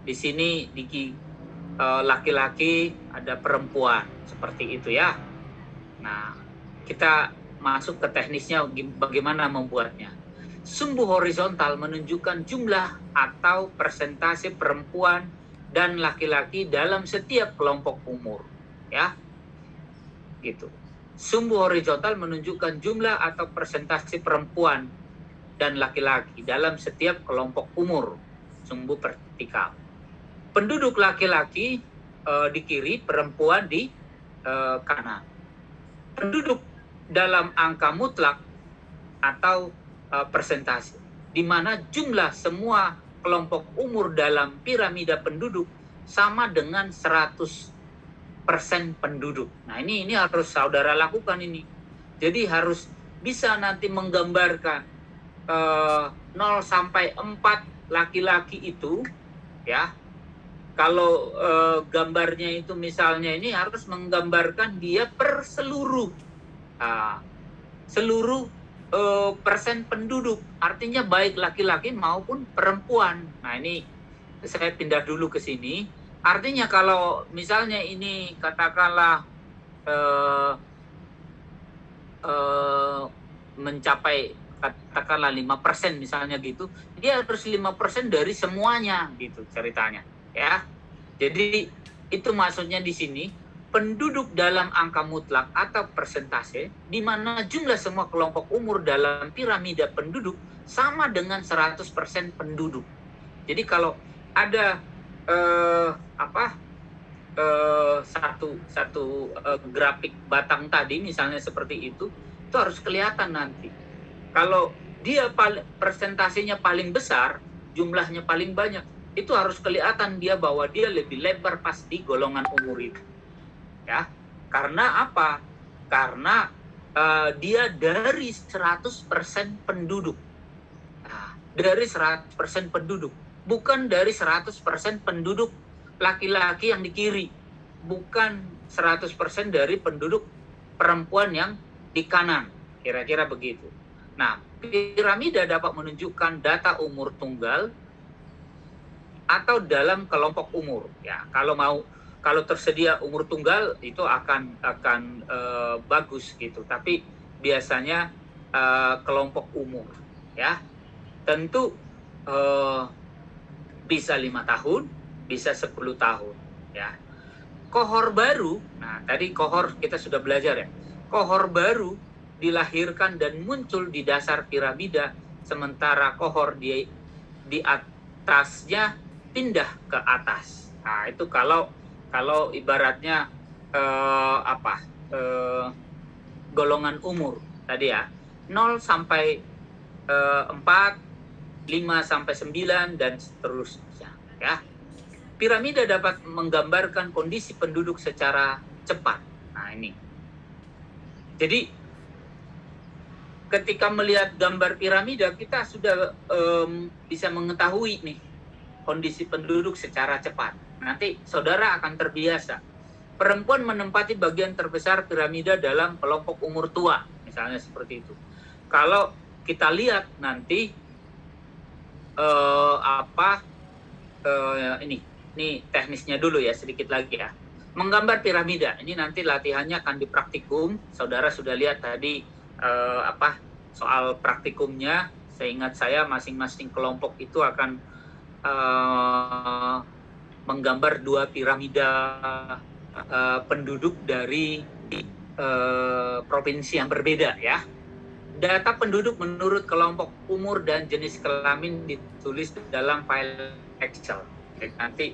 di sini laki-laki, ada perempuan seperti itu ya. Nah, kita masuk ke teknisnya bagaimana membuatnya. Sumbu horizontal menunjukkan jumlah atau persentase perempuan dan laki-laki dalam setiap kelompok umur, ya. gitu. Sumbu horizontal menunjukkan jumlah atau persentase perempuan dan laki-laki dalam setiap kelompok umur. Sumbu vertikal. Penduduk laki-laki di kiri, perempuan di kanan. Penduduk dalam angka mutlak atau persentase, di mana jumlah semua kelompok umur dalam piramida penduduk sama dengan 100% penduduk. Nah, ini harus saudara lakukan ini. Jadi harus bisa nanti menggambarkan 0 sampai 4 laki-laki itu, ya. Kalau gambarnya itu misalnya ini harus menggambarkan dia per seluruh persen penduduk, artinya baik laki-laki maupun perempuan. Nah, ini saya pindah dulu ke sini. Artinya kalau misalnya ini katakanlah mencapai katakanlah 5% misalnya gitu, dia harus 5% dari semuanya gitu ceritanya, ya. Jadi itu maksudnya di sini penduduk dalam angka mutlak atau persentase, di mana jumlah semua kelompok umur dalam piramida penduduk sama dengan 100% penduduk. Jadi kalau ada satu grafik batang tadi misalnya seperti itu harus kelihatan nanti. Kalau dia persentasenya paling besar, jumlahnya paling banyak, itu harus kelihatan dia bahwa dia lebih lebar pas di golongan umur itu. Ya, karena apa? Karena dia dari 100% penduduk. Nah, dari 100% penduduk, bukan dari 100% penduduk laki-laki yang di kiri, bukan 100% dari penduduk perempuan yang di kanan, kira-kira begitu. Nah, piramida dapat menunjukkan data umur tunggal atau dalam kelompok umur. Ya, kalau tersedia umur tunggal itu akan bagus gitu. Tapi biasanya kelompok umur, ya. Tentu bisa 5 tahun, bisa 10 tahun, ya. Kohor baru, nah tadi kohor kita sudah belajar ya. Kohor baru dilahirkan dan muncul di dasar piramida, sementara kohor di atasnya pindah ke atas. Nah, itu kalau ibaratnya golongan umur tadi ya, 0 sampai 4, 5 sampai 9 dan seterusnya, ya. Piramida dapat menggambarkan kondisi penduduk secara cepat. Nah, ini. Jadi ketika melihat gambar piramida, kita sudah bisa mengetahui nih kondisi penduduk secara cepat. Nanti saudara akan terbiasa. Perempuan menempati bagian terbesar piramida dalam kelompok umur tua, misalnya seperti itu. Kalau kita lihat nanti ini teknisnya dulu ya, sedikit lagi ya. Menggambar piramida, ini nanti latihannya akan di praktikum. Saudara sudah lihat tadi soal praktikumnya. Seingat saya masing-masing kelompok itu akan menggambar 2 piramida penduduk dari provinsi yang berbeda, ya. Data penduduk menurut kelompok umur dan jenis kelamin ditulis dalam file Excel. Jadi, nanti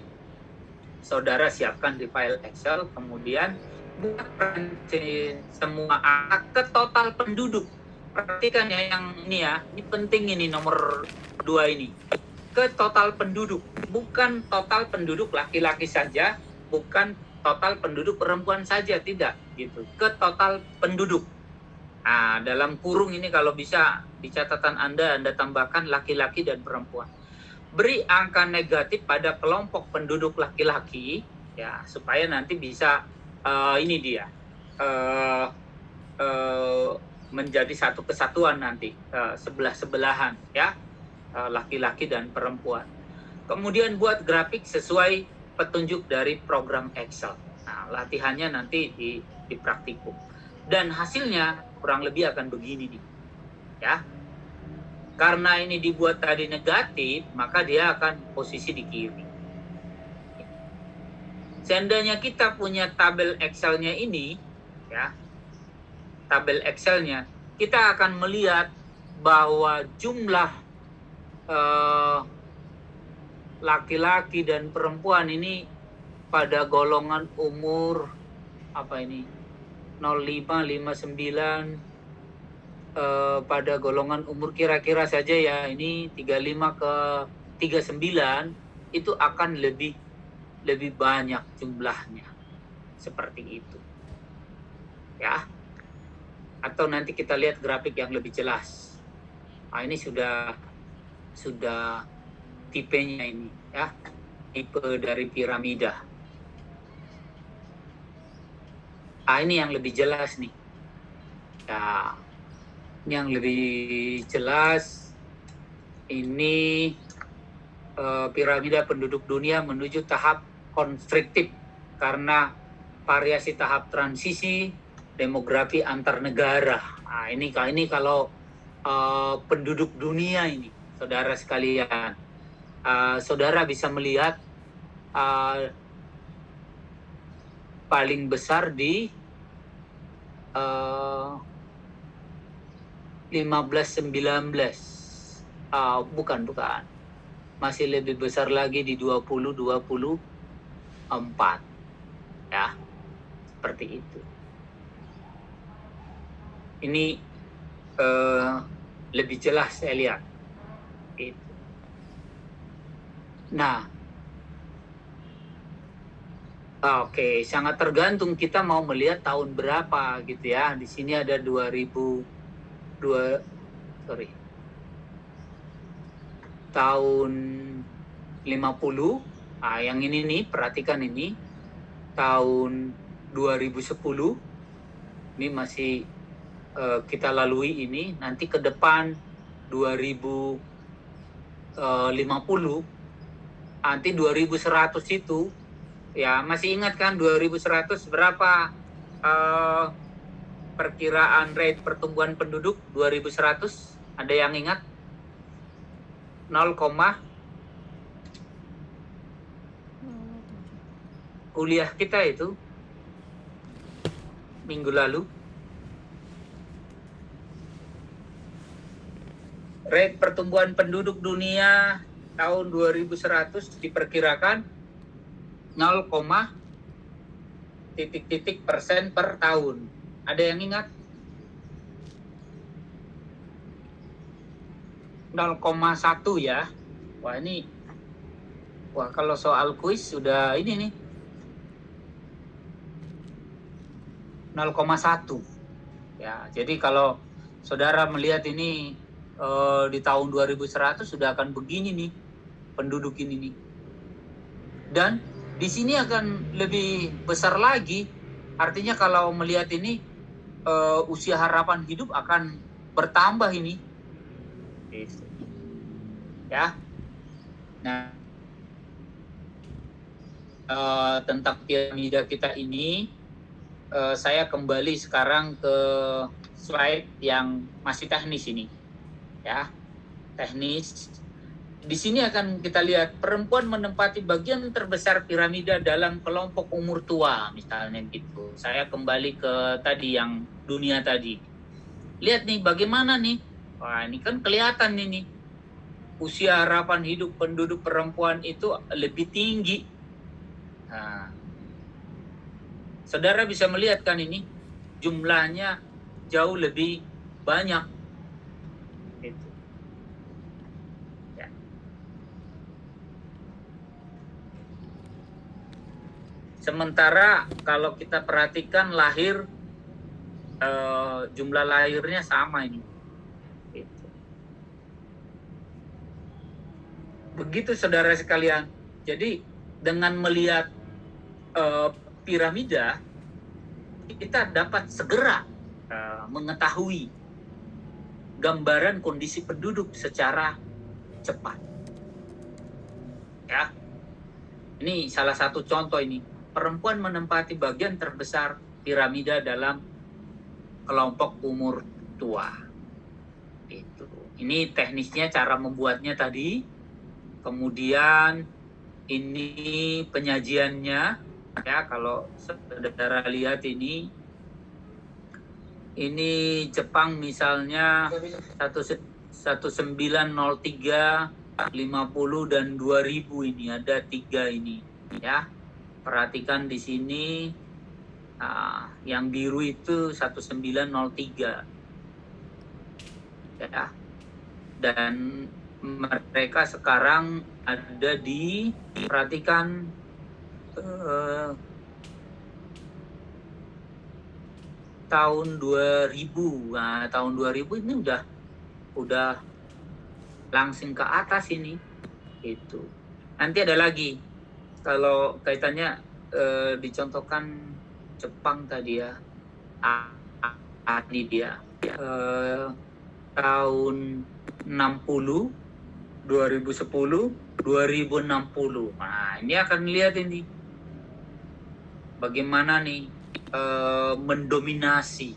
saudara siapkan di file Excel, kemudian buat semua angka ke total penduduk. Perhatikan ya yang ini ya, ini penting, ini nomor 2 ini. Ke total penduduk, bukan total penduduk laki-laki saja, bukan total penduduk perempuan saja, tidak gitu. Ke total penduduk. Nah, dalam kurung ini kalau bisa di catatan Anda tambahkan laki-laki dan perempuan. Beri angka negatif pada kelompok penduduk laki-laki, ya, supaya nanti bisa menjadi satu kesatuan nanti, sebelah-sebelahan, ya, laki-laki dan perempuan. Kemudian buat grafik sesuai petunjuk dari program Excel. Nah, latihannya nanti di praktikum. Dan hasilnya kurang lebih akan begini nih, ya. Karena ini dibuat tadi negatif, maka dia akan posisi di kiri. Seandainya kita punya tabel Excel-nya ini, ya, tabel Excelnya, kita akan melihat bahwa jumlah laki-laki dan perempuan ini pada golongan umur 05, 59, pada golongan umur kira-kira saja ya, ini 35 ke 39 itu akan lebih banyak jumlahnya, seperti itu ya. Atau nanti kita lihat grafik yang lebih jelas. Nah, ini sudah tipenya ini ya, tipe dari piramida. Ini yang lebih jelas nih ya. Ini yang lebih jelas ini piramida penduduk dunia menuju tahap konstriktif karena variasi tahap transisi demografi antar negara. Nah, ini kalau penduduk dunia ini, saudara sekalian, saudara bisa melihat paling besar di 15-19, bukan, masih lebih besar lagi di 20-24 ya, seperti itu. Ini lebih jelas saya lihat itu. Nah, oke, sangat tergantung kita mau melihat tahun berapa gitu ya. Di sini ada tahun 50. Yang ini nih, perhatikan ini. Tahun 2010. Ini masih kita lalui ini. Nanti ke depan 2050. Nanti 2100 itu ya, masih ingat kan 2100 berapa perkiraan rate pertumbuhan penduduk 2100? Ada yang ingat? 0, kuliah kita itu minggu lalu. Rate pertumbuhan penduduk dunia tahun 2100 diperkirakan 0, %, per tahun. Ada yang ingat? 0,1 ya. Wah, kalau soal kuis sudah ini nih. 0,1. Ya, jadi kalau saudara melihat ini di tahun 2100 sudah akan begini nih penduduk ini nih. Dan di sini akan lebih besar lagi. Artinya kalau melihat ini usia harapan hidup akan bertambah ini. Ya. Nah, tentang piramida kita ini, saya kembali sekarang ke slide yang masih teknis ini. Ya, teknis. Di sini akan kita lihat perempuan menempati bagian terbesar piramida dalam kelompok umur tua, misalnya gitu. Saya kembali ke tadi yang dunia tadi. Lihat nih bagaimana nih. Wah, ini kan kelihatan ini. Usia harapan hidup penduduk perempuan itu lebih tinggi. Nah, saudara bisa melihat kan ini jumlahnya jauh lebih banyak. Gitu. Ya. Sementara kalau kita perhatikan jumlah lahirnya sama ini. Gitu. Begitu saudara sekalian. Jadi dengan melihat piramida, kita dapat segera mengetahui gambaran kondisi penduduk secara cepat. Ya, ini salah satu contoh ini. Perempuan menempati bagian terbesar piramida dalam kelompok umur tua. Itu. Ini teknisnya, cara membuatnya tadi. Kemudian ini penyajiannya. Ya, kalau saudara lihat ini Ini Jepang misalnya 1903, 50 dan 2000 ini ada 3 ini ya. Perhatikan di sini yang biru itu 1903 ya. Dan mereka sekarang ada di, perhatikan, tahun 2000. Nah, tahun 2000 ini udah langsung ke atas ini. Itu. Nanti ada lagi. Kalau kaitannya dicontohkan Jepang tadi ya. Ini dia. Tahun 60, 2010, 2060. Nah, ini akan lihat ini. Bagaimana nih mendominasi.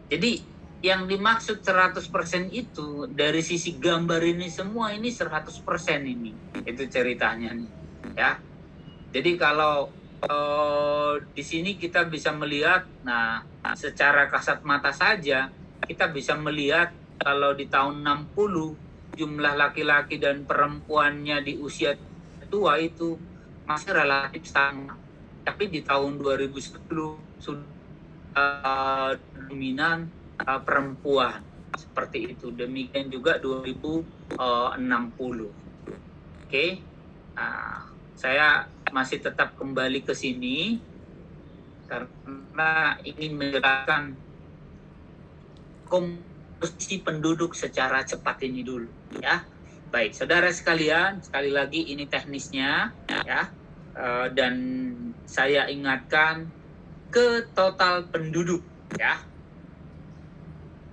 Jadi yang dimaksud 100% itu dari sisi gambar ini semua ini 100% ini. Itu ceritanya nih, ya. Jadi kalau di sini kita bisa melihat, nah secara kasat mata saja kita bisa melihat kalau di tahun 60 jumlah laki-laki dan perempuannya di usia tua itu masih relatif sama. Tapi di tahun 2010 sudah dominan perempuan seperti itu. Demikian juga 2060. Oke. Saya masih tetap kembali ke sini karena ingin menjelaskan komposisi penduduk secara cepat ini dulu ya. Baik, saudara sekalian, sekali lagi ini teknisnya ya. Dan saya ingatkan ke total penduduk ya,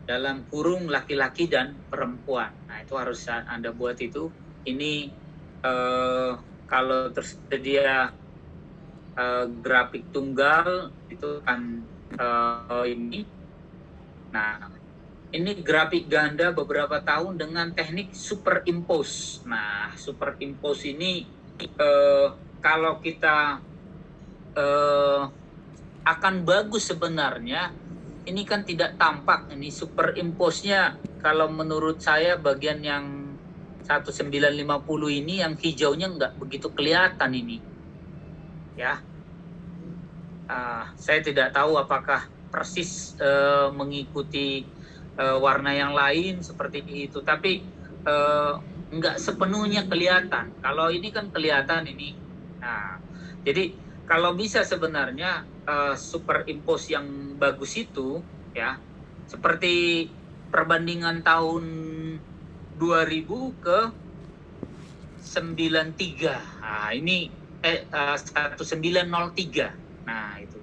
dalam kurung laki-laki dan perempuan. Nah, itu harus Anda buat itu. Ini kalau tersedia grafik tunggal itu kan ini. Nah, ini grafik ganda beberapa tahun dengan teknik superimpose. Nah, superimpose ini kalau kita akan bagus sebenarnya, ini kan tidak tampak. Ini superimpose-nya kalau menurut saya bagian yang 1950 ini yang hijaunya nggak begitu kelihatan ini ya. Saya tidak tahu apakah persis mengikuti warna yang lain seperti itu, tapi nggak sepenuhnya kelihatan. Kalau ini kan kelihatan ini. Nah, jadi kalau bisa sebenarnya superimpose yang bagus itu ya, seperti perbandingan tahun 2000 ke 93. Nah, ini 1903. Nah, itu.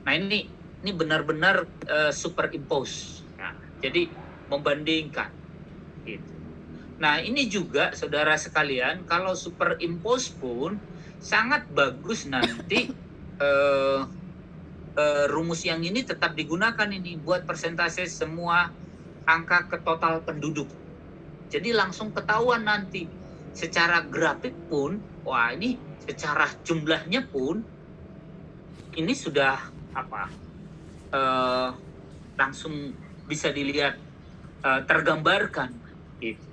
Nah, ini benar-benar superimpose. Nah, jadi membandingkan gitu. Nah, ini juga saudara sekalian, kalau superimpose pun sangat bagus nanti rumus yang ini tetap digunakan ini buat persentase semua angka ke total penduduk. Jadi langsung ketahuan nanti secara grafik pun, wah ini secara jumlahnya pun ini sudah langsung bisa dilihat tergambarkan gitu.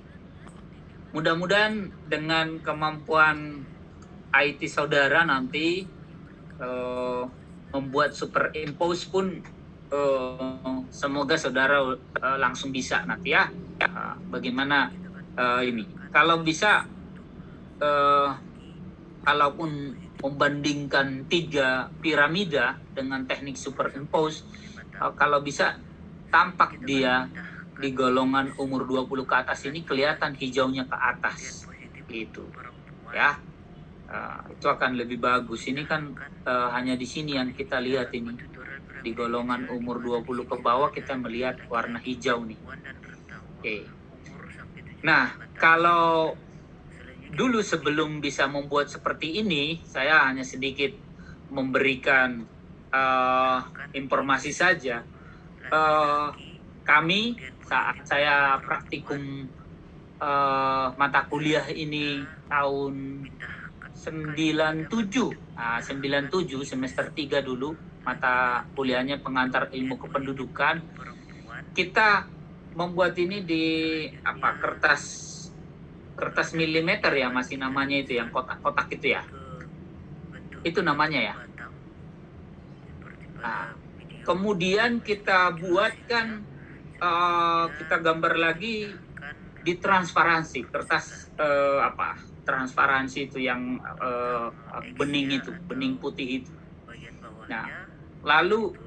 Mudah-mudahan dengan kemampuan IT saudara nanti membuat superimpose pun semoga saudara langsung bisa nanti ya. Bagaimana ini? Kalau bisa, kalaupun membandingkan 3 piramida dengan teknik superimpose, kalau bisa tampak dia di golongan umur 20 ke atas ini kelihatan hijaunya ke atas gitu ya. Itu akan lebih bagus. Ini kan hanya di sini yang kita lihat ini. Di golongan umur 20 ke bawah kita melihat warna hijau nih. Oke. Nah, kalau dulu sebelum bisa membuat seperti ini, saya hanya sedikit memberikan informasi saja. Kami saat saya praktikum mata kuliah ini tahun 97 semester 3 dulu, mata kuliahnya pengantar ilmu kependudukan. Kita membuat ini di kertas milimeter ya, masih namanya itu yang kotak-kotak itu ya. Itu namanya ya. Nah, kemudian kita buatkan, kita gambar lagi di transparansi, kertas transparansi itu yang bening putih itu. Nah, lalu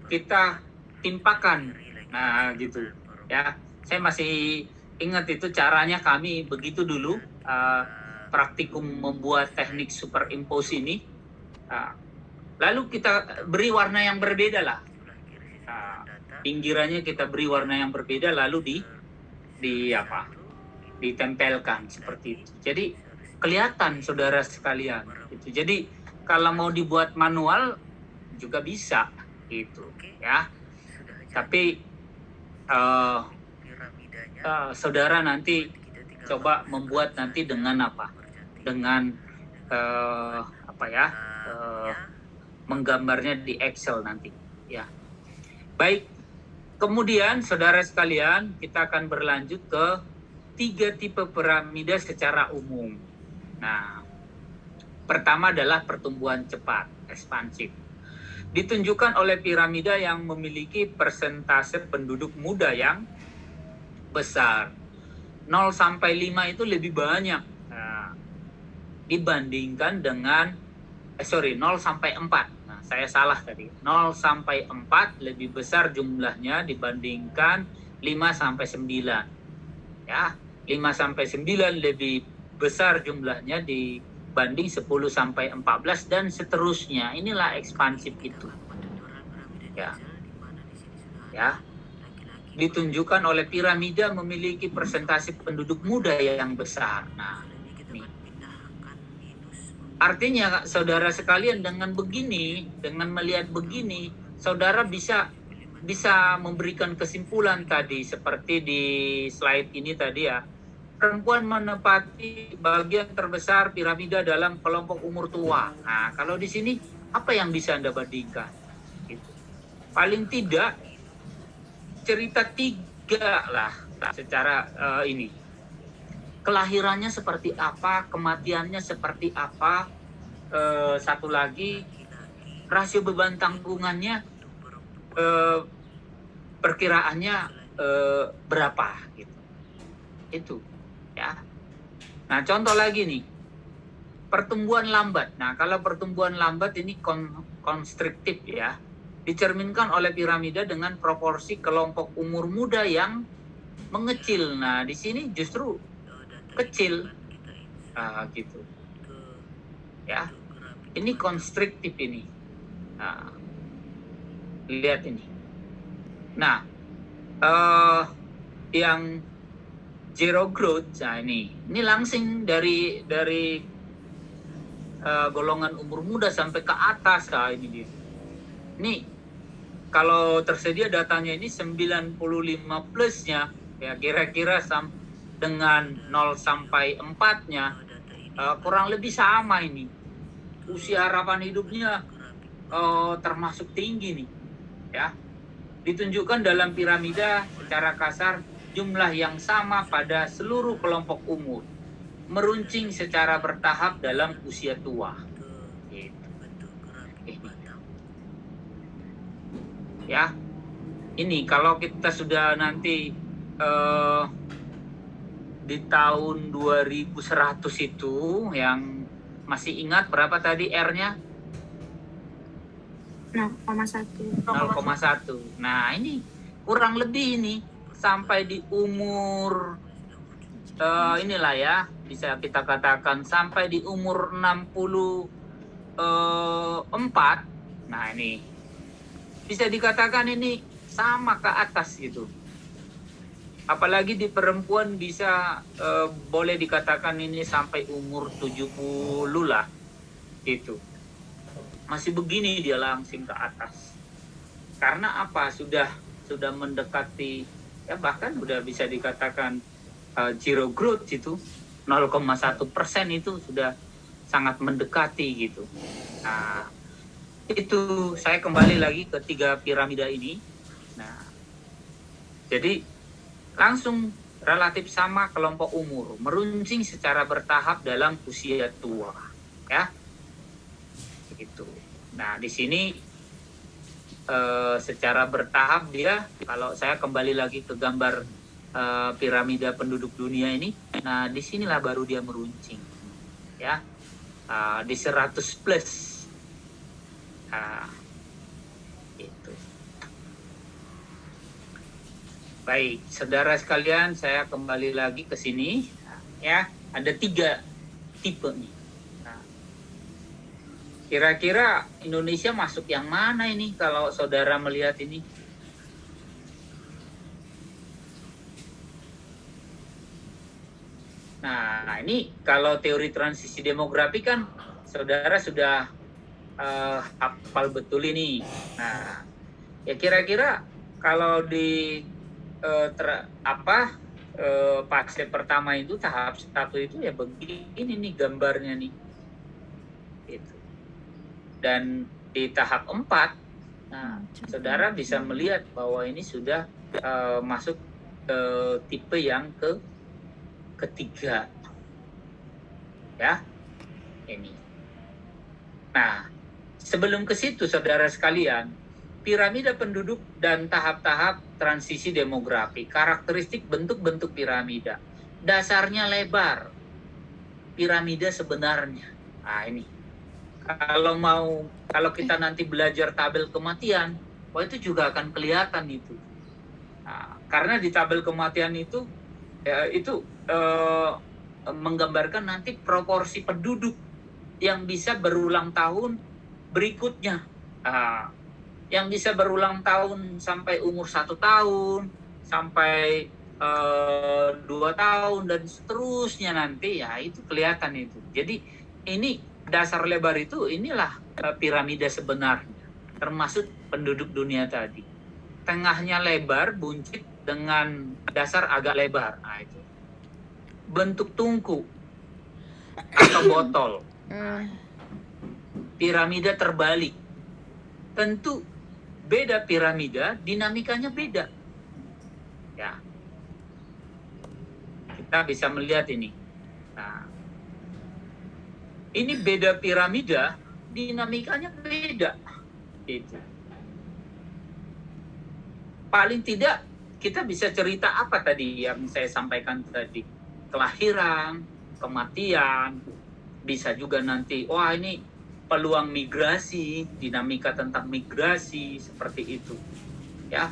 kita timpakan, nah gitu ya. Saya masih ingat itu caranya kami begitu dulu, praktikum membuat teknik superimpose ini. Lalu kita beri warna yang berbeda lah. Pinggirannya kita beri warna yang berbeda, lalu ditempelkan seperti itu. Jadi kelihatan saudara sekalian gitu. Jadi kalau mau dibuat manual juga bisa gitu ya. Tapi saudara nanti coba membuat nanti dengan dengan menggambarnya di Excel nanti ya. Baik, kemudian saudara sekalian, kita akan berlanjut ke 3 tipe piramida secara umum. Nah, pertama adalah pertumbuhan cepat, ekspansif. Ditunjukkan oleh piramida yang memiliki persentase penduduk muda yang besar. 0 sampai 5 itu lebih banyak dibandingkan dengan 0 sampai 4. Nah, saya salah tadi. 0 sampai 4 lebih besar jumlahnya dibandingkan 5 sampai 9. Ya, 5 sampai 9 lebih besar jumlahnya dibanding 10 sampai 14 dan seterusnya. Inilah ekspansif itu. Ya. Ya. Ditunjukkan oleh piramida memiliki persentase penduduk muda yang besar. Nah, ini. Artinya saudara sekalian, dengan melihat begini, saudara bisa memberikan kesimpulan tadi seperti di slide ini tadi ya. Perempuan menempati bagian terbesar piramida dalam kelompok umur tua. Nah, kalau di sini apa yang bisa Anda bandingkan? Gitu. Paling tidak cerita 3 lah secara ini. Kelahirannya seperti apa, kematiannya seperti apa, satu lagi rasio beban tanggungannya perkiraannya berapa gitu. Itu ya. Nah, contoh lagi nih. Pertumbuhan lambat. Nah, kalau pertumbuhan lambat ini konstruktif ya. Dicerminkan oleh piramida dengan proporsi kelompok umur muda yang mengecil. Nah, di sini justru kecil. Gitu. Ya. Ini konstruktif ini. Nah, lihat ini. Nah, yang zero growth, nah ini langsing dari golongan umur muda sampai ke atas. Nah, ini dia. Ini kalau tersedia datanya ini 95 plusnya ya, kira-kira dengan 0 sampai 4-nya kurang lebih sama ini. Usia harapan hidupnya termasuk tinggi nih ya. Ditunjukkan dalam piramida secara kasar jumlah yang sama pada seluruh kelompok umur, meruncing secara bertahap dalam usia tua. Gitu. Ya, ini kalau kita sudah nanti di tahun 2100 itu, yang masih ingat berapa tadi R-nya? 0,1. 0,1. Nah, ini kurang lebih ini sampai di umur inilah ya, bisa kita katakan sampai di umur 64. Nah, ini bisa dikatakan ini sama ke atas gitu. Apalagi di perempuan bisa boleh dikatakan ini sampai umur 70 lah gitu. Masih begini dia langsing ke atas. Karena apa? Sudah mendekati ya, bahkan sudah bisa dikatakan zero growth itu 0,1% itu sudah sangat mendekati gitu. Nah, itu saya kembali lagi ke 3 piramida ini. Nah, jadi langsung relatif sama kelompok umur, meruncing secara bertahap dalam usia tua, ya. Gitu. Nah, di sini secara bertahap dia, kalau saya kembali lagi ke gambar piramida penduduk dunia ini, nah disinilah baru dia meruncing, ya, di 100 plus. Itu. Baik, saudara sekalian, saya kembali lagi ke sini, ya, ada 3 tipe nih. Nah, kira-kira Indonesia masuk yang mana ini kalau saudara melihat ini? Nah, ini kalau teori transisi demografi kan saudara sudah hafal betul ini. Nah, ya kira-kira kalau di fase pertama itu, tahap 1 itu ya begini nih gambarnya nih. Gitu. Dan di tahap 4, nah, saudara bisa melihat bahwa ini sudah masuk tipe yang ketiga, ya, ini. Nah, sebelum ke situ, saudara sekalian, piramida penduduk dan tahap-tahap transisi demografi, karakteristik bentuk-bentuk piramida, dasarnya lebar, piramida sebenarnya. Nah, ini. Kalau kita nanti belajar tabel kematian, itu juga akan kelihatan itu. Nah, karena di tabel kematian itu, ya, itu menggambarkan nanti proporsi penduduk yang bisa berulang tahun berikutnya, yang bisa berulang tahun sampai umur 1 tahun, sampai 2 tahun dan seterusnya nanti, ya itu kelihatan itu. Jadi ini dasar lebar itu, inilah piramida sebenarnya, termasuk penduduk dunia tadi. Tengahnya lebar, buncit dengan dasar agak lebar. Nah, itu bentuk tungku atau botol. Piramida terbalik. Tentu beda piramida, dinamikanya beda. Ya. Kita bisa melihat ini. Nah, ini beda piramida, dinamikanya beda. Itu. Paling tidak kita bisa cerita apa tadi yang saya sampaikan tadi. Kelahiran, kematian, bisa juga nanti, wah ini peluang migrasi, dinamika tentang migrasi, seperti itu. Ya,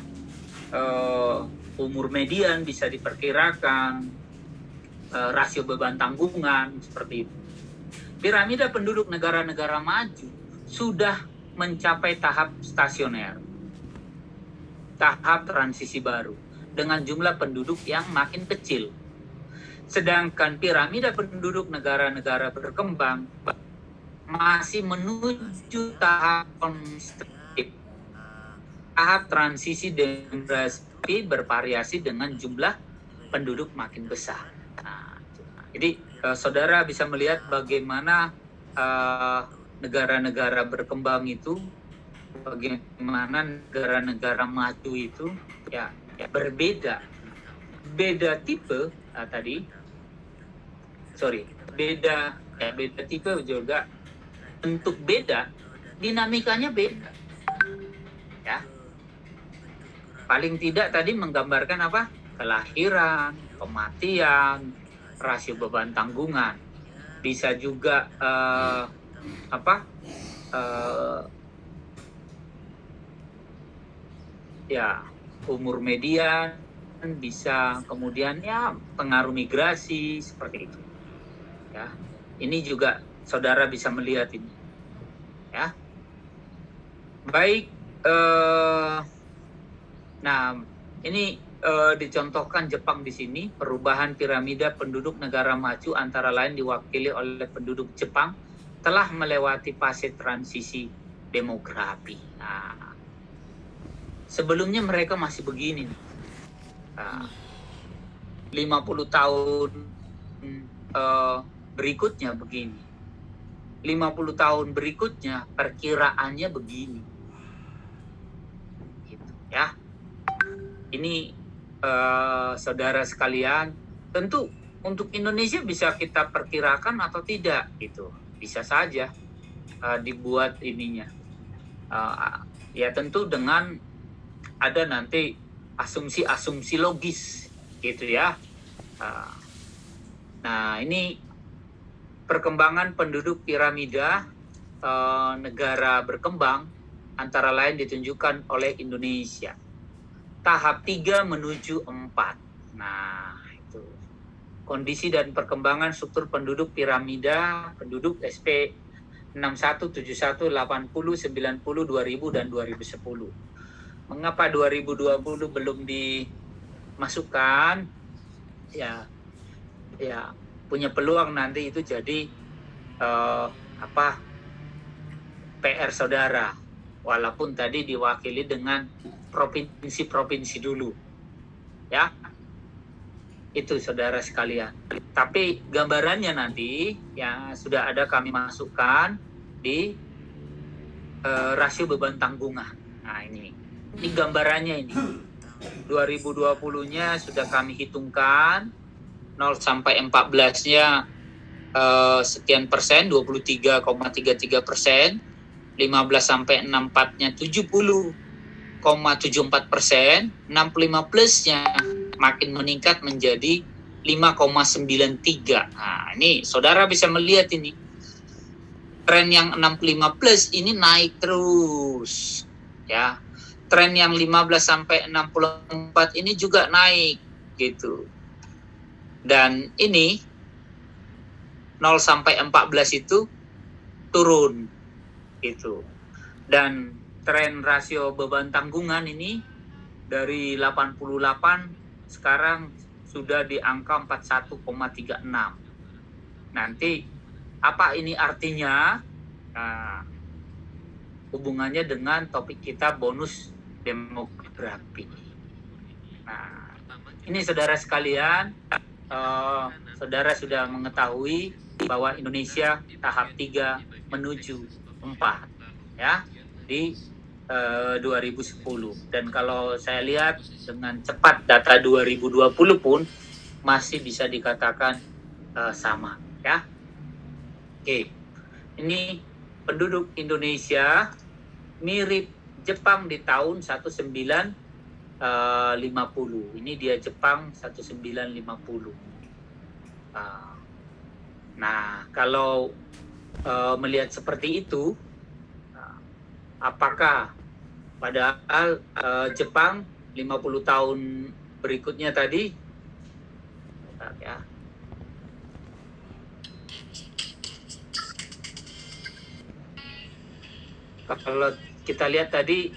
umur median bisa diperkirakan, rasio beban tanggungan, seperti itu. Piramida penduduk negara-negara maju sudah mencapai tahap stasioner, tahap transisi baru, dengan jumlah penduduk yang makin kecil. Sedangkan piramida penduduk negara-negara berkembang masih menuju tahap konstruktif. Tahap transisi demografi bervariasi dengan jumlah penduduk makin besar. Nah, jadi saudara bisa melihat bagaimana negara-negara berkembang itu, bagaimana negara-negara maju itu ya berbeda. Beda tipe beda tipe juga, bentuk beda, dinamikanya beda. Ya. Paling tidak tadi menggambarkan apa? Kelahiran, kematian, rasio beban tanggungan. Bisa juga umur median, bisa kemudian ya pengaruh migrasi, seperti itu. Ya, ini juga saudara bisa melihat ini. Ya, baik. Nah, ini dicontohkan Jepang di sini. Perubahan piramida penduduk negara maju antara lain diwakili oleh penduduk Jepang telah melewati fase transisi demografi. Nah, sebelumnya mereka masih begini. 50 tahun berikutnya begini. 50 tahun berikutnya perkiraannya begini. Gitu ya. Ini saudara sekalian, tentu untuk Indonesia bisa kita perkirakan atau tidak gitu. Bisa saja dibuat ininya. Ya tentu dengan ada nanti asumsi-asumsi logis gitu ya. Nah, ini perkembangan penduduk piramida negara berkembang antara lain ditunjukkan oleh Indonesia. Tahap 3 menuju 4. Nah, itu. Kondisi dan perkembangan struktur penduduk piramida penduduk SP 61, 71, 80, 90, 2000 dan 2010. Mengapa 2020 belum dimasukkan? Ya punya peluang nanti itu jadi PR saudara, walaupun tadi diwakili dengan provinsi-provinsi dulu, ya itu saudara sekalian. Tapi gambarannya nanti ya sudah ada kami masukkan di rasio beban tanggungan. Nah ini gambarannya ini 2020-nya sudah kami hitungkan 0 sampai 14-nya sekian persen, 23,33%, 15 sampai 64-nya 70,74%, 65 plusnya makin meningkat menjadi 5,93. Nah, ini saudara bisa melihat ini. Tren yang 65 plus ini naik terus. Ya. Tren yang 15 sampai 64 ini juga naik gitu. Dan ini 0 sampai 14 itu turun gitu. Dan tren rasio beban tanggungan ini dari 88 sekarang sudah di angka 41,36. Nanti apa ini artinya? Nah, hubungannya dengan topik kita bonus demografi. Nah, ini saudara sekalian, saudara sudah mengetahui bahwa Indonesia tahap 3 menuju 4 ya di 2010, dan kalau saya lihat dengan cepat data 2020 pun masih bisa dikatakan sama ya. Oke, ini penduduk Indonesia mirip Jepang di tahun 1950. Ini dia Jepang 1950. Nah, kalau melihat seperti itu, apakah padahal Jepang 50 tahun berikutnya tadi ya. Kalau kita lihat tadi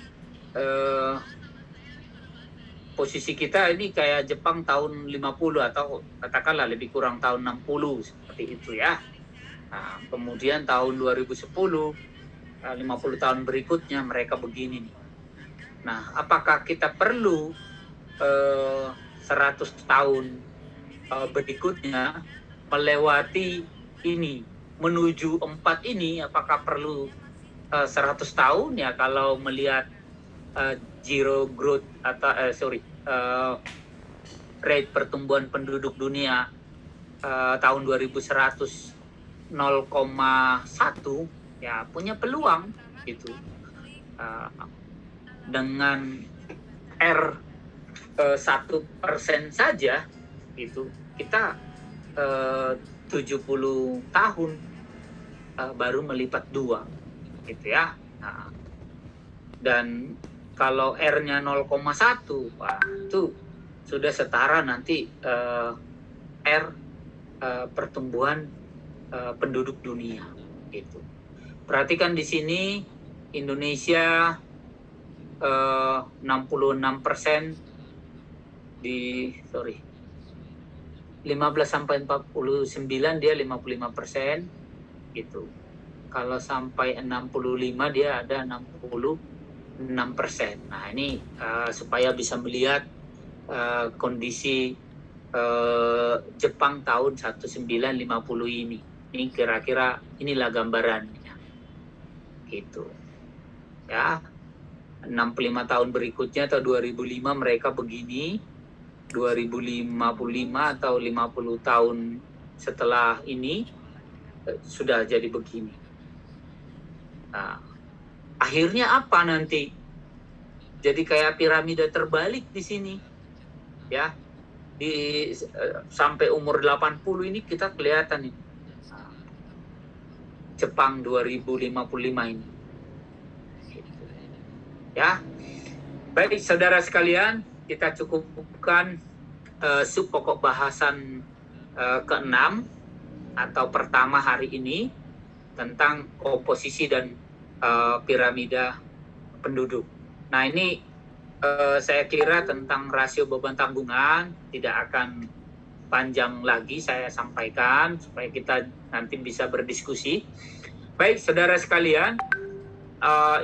posisi kita ini kayak Jepang tahun 50 atau katakanlah lebih kurang tahun 60 seperti itu ya. Nah, kemudian tahun 2010 50 tahun berikutnya mereka begini nih. Nah, apakah kita perlu 100 tahun berikutnya melewati ini menuju 4 ini, apakah perlu 100 tahun ya kalau melihat zero growth atau rate pertumbuhan penduduk dunia tahun 2100 0,1 ya punya peluang gitu. Dengan R 1% saja itu kita 70 tahun baru melipat 2 gitu ya. Nah, dan kalau R-nya 0,1 wah itu sudah setara nanti R pertumbuhan penduduk dunia gitu. Perhatikan di sini Indonesia 66% di 15 sampai 49 dia 55% gitu. Kalau sampai 65 dia ada 66%. Nah, ini supaya bisa melihat kondisi Jepang tahun 1950 ini. Ini kira-kira inilah gambarannya. Gitu. Ya. 65 tahun berikutnya atau 2005 mereka begini, 2055 atau 50 tahun setelah ini sudah jadi begini. Nah, akhirnya apa nanti? Jadi kayak piramida terbalik di sini. Ya. Sampai umur 80 ini kita kelihatan ini. Jepang 2055 ini. Ya, baik saudara sekalian, kita cukupkan sub pokok bahasan ke-6 atau pertama hari ini tentang komposisi dan piramida penduduk. Nah ini saya kira tentang rasio beban tanggungan tidak akan panjang lagi saya sampaikan supaya kita nanti bisa berdiskusi. Baik saudara sekalian,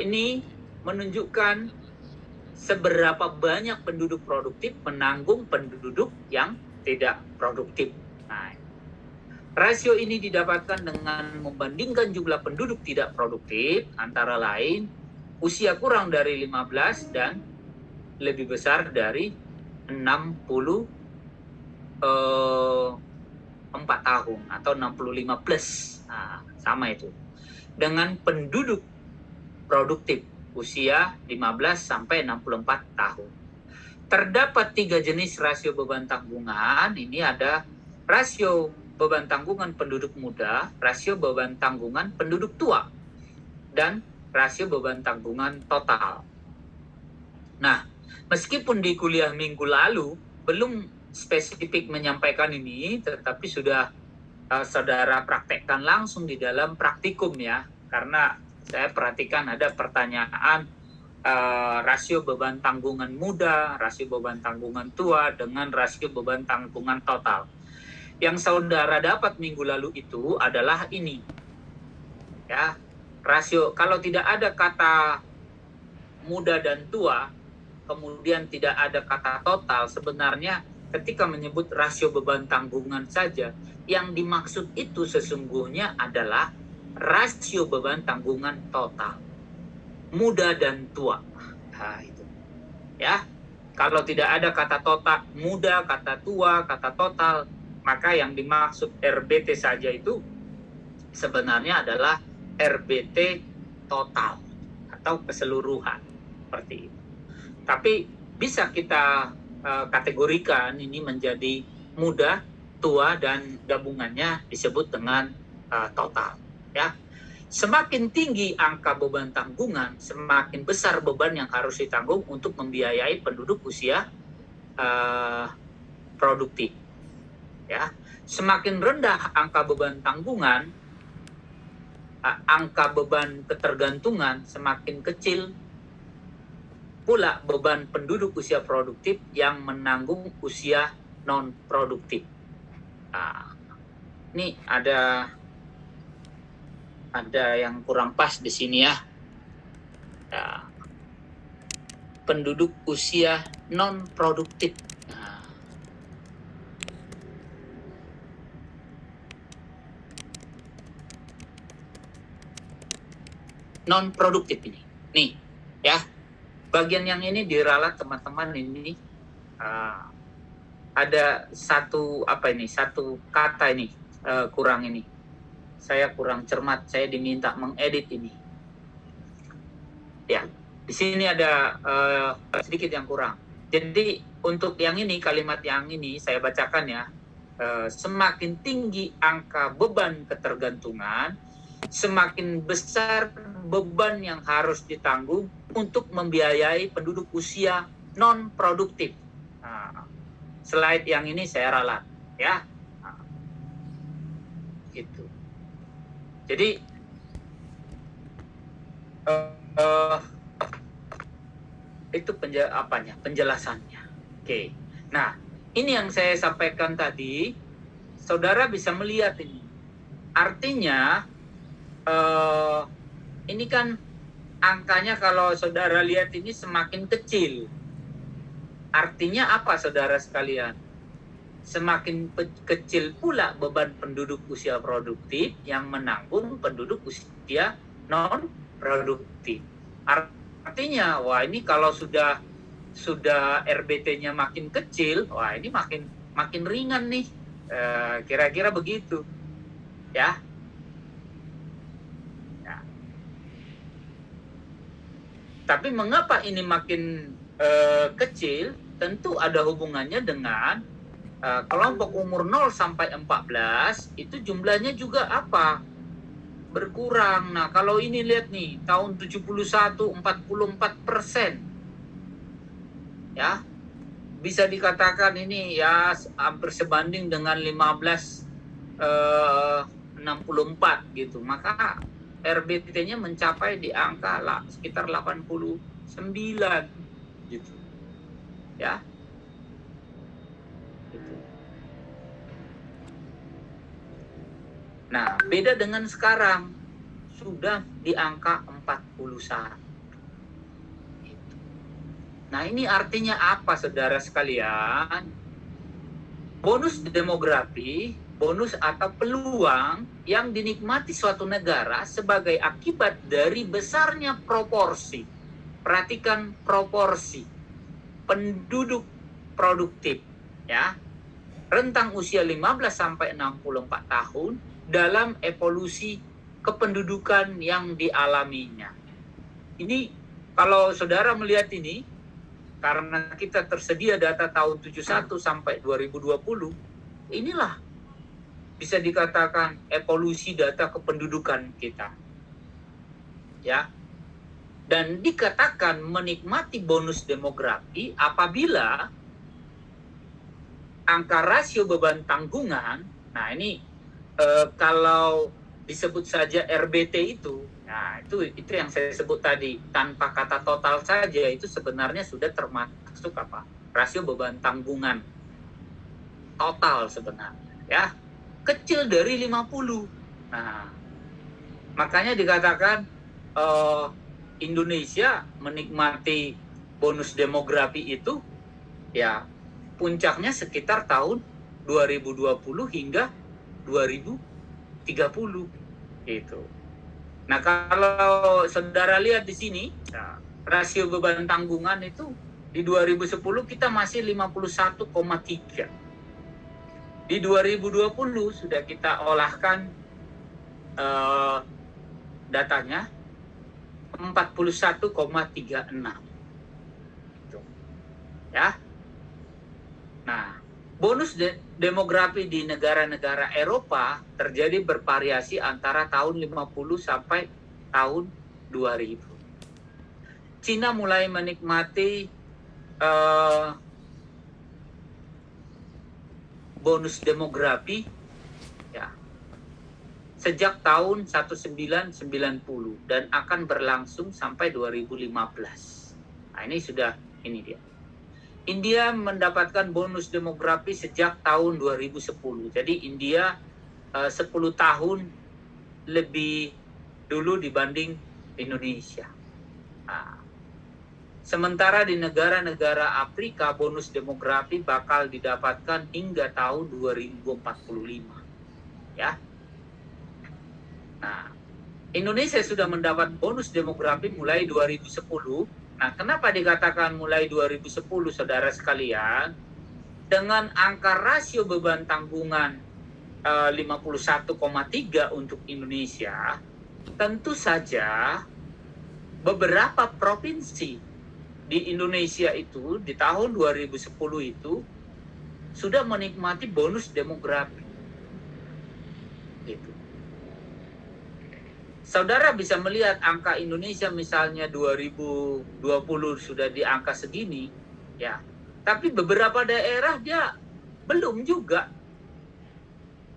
ini menunjukkan seberapa banyak penduduk produktif menanggung penduduk yang tidak produktif. Nah, rasio ini didapatkan dengan membandingkan jumlah penduduk tidak produktif antara lain usia kurang dari 15 dan lebih besar dari 64 tahun atau 65 plus. Nah, sama itu. Dengan penduduk produktif usia 15 sampai 64 tahun. Terdapat 3 jenis rasio beban tanggungan. Ini ada rasio beban tanggungan penduduk muda, rasio beban tanggungan penduduk tua, dan rasio beban tanggungan total. Nah, meskipun di kuliah minggu lalu belum spesifik menyampaikan ini, tetapi sudah saudara praktekkan langsung di dalam praktikum ya, karena saya perhatikan ada pertanyaan rasio beban tanggungan muda, rasio beban tanggungan tua, dengan rasio beban tanggungan total. Yang saudara dapat minggu lalu itu adalah ini. Ya, rasio kalau tidak ada kata muda dan tua, kemudian tidak ada kata total, sebenarnya ketika menyebut rasio beban tanggungan saja, yang dimaksud itu sesungguhnya adalah rasio beban tanggungan total, muda dan tua. Nah, itu. Ya, kalau tidak ada kata total, muda, kata tua, kata total, maka yang dimaksud RBT saja itu sebenarnya adalah RBT total atau keseluruhan seperti itu. Tapi bisa kita kategorikan ini menjadi muda, tua, dan gabungannya disebut dengan total. Ya, semakin tinggi angka beban tanggungan, semakin besar beban yang harus ditanggung untuk membiayai penduduk usia produktif. Ya, semakin rendah angka beban tanggungan, angka beban ketergantungan semakin kecil pula beban penduduk usia produktif yang menanggung usia non produktif. Nah, ini ada yang kurang pas di sini ya. Ya. Penduduk usia non produktif. Nah. Non produktif ini. Nih, ya. Bagian yang ini diralat teman-teman ini ada satu kata ini kurang ini. Saya kurang cermat, saya diminta mengedit ini. Ya, di sini ada sedikit yang kurang. Jadi untuk yang ini, kalimat yang ini saya bacakan ya. Semakin tinggi angka beban ketergantungan, semakin besar beban yang harus ditanggung untuk membiayai penduduk usia non produktif. Nah, slide yang ini saya ralat ya. Nah, gitu. Jadi itu penjelasannya. Oke. Nah, ini yang saya sampaikan tadi, saudara bisa melihat ini. Artinya ini kan angkanya kalau saudara lihat ini semakin kecil. Artinya apa saudara sekalian? semakin kecil pula beban penduduk usia produktif yang menanggung penduduk usia non produktif. Artinya, wah ini kalau sudah RBT-nya makin kecil, wah ini makin ringan nih. Kira-kira begitu. Ya. Tapi mengapa ini makin kecil? Tentu ada hubungannya dengan kelompok umur 0 sampai 14 itu jumlahnya juga apa? Berkurang. Nah, kalau ini lihat nih, tahun 71 44%. Ya. Bisa dikatakan ini ya hampir sebanding dengan 64 gitu. Maka RBT-nya mencapai di angka sekitar 89 gitu. Ya. Gitu. Nah, beda dengan sekarang sudah di angka 41. Nah, ini artinya apa, saudara sekalian? Bonus demografi, bonus atau peluang yang dinikmati suatu negara sebagai akibat dari besarnya proporsi. Perhatikan proporsi penduduk produktif, ya. Rentang usia 15 sampai 64 tahun dalam evolusi kependudukan yang dialaminya. Ini kalau saudara melihat ini, karena kita tersedia data tahun 71 sampai 2020, inilah bisa dikatakan evolusi data kependudukan kita. Ya. Dan dikatakan menikmati bonus demografi apabila angka rasio beban tanggungan, nah ini kalau disebut saja RBT itu, nah itu yang saya sebut tadi, tanpa kata total saja itu sebenarnya sudah termasuk apa? Rasio beban tanggungan total sebenarnya, ya. Kecil dari 50. Nah, makanya dikatakan Indonesia menikmati bonus demografi itu ya puncaknya sekitar tahun 2020 hingga 2030 gitu. Nah, kalau saudara lihat di sini, nah, rasio beban tanggungan itu di 2010 kita masih 51,3. Di 2020 sudah kita olahkan datanya 41,36. Gitu. Ya. Nah, bonus demografi di negara-negara Eropa terjadi bervariasi antara tahun 50 sampai tahun 2000. Cina mulai menikmati bonus demografi ya sejak tahun 1990 dan akan berlangsung sampai 2015. Nah, ini sudah ini dia. India mendapatkan bonus demografi sejak tahun 2010. Jadi India 10 tahun lebih dulu dibanding Indonesia. Nah, sementara di negara-negara Afrika bonus demografi bakal didapatkan hingga tahun 2045. Ya. Nah, Indonesia sudah mendapat bonus demografi mulai 2010. Nah, kenapa dikatakan mulai 2010, saudara sekalian? Dengan angka rasio beban tanggungan 51,3 untuk Indonesia, tentu saja beberapa provinsi di Indonesia itu di tahun 2010 itu sudah menikmati bonus demografi. Gitu. Saudara bisa melihat angka Indonesia misalnya 2020 sudah di angka segini, ya. Tapi beberapa daerah dia belum juga.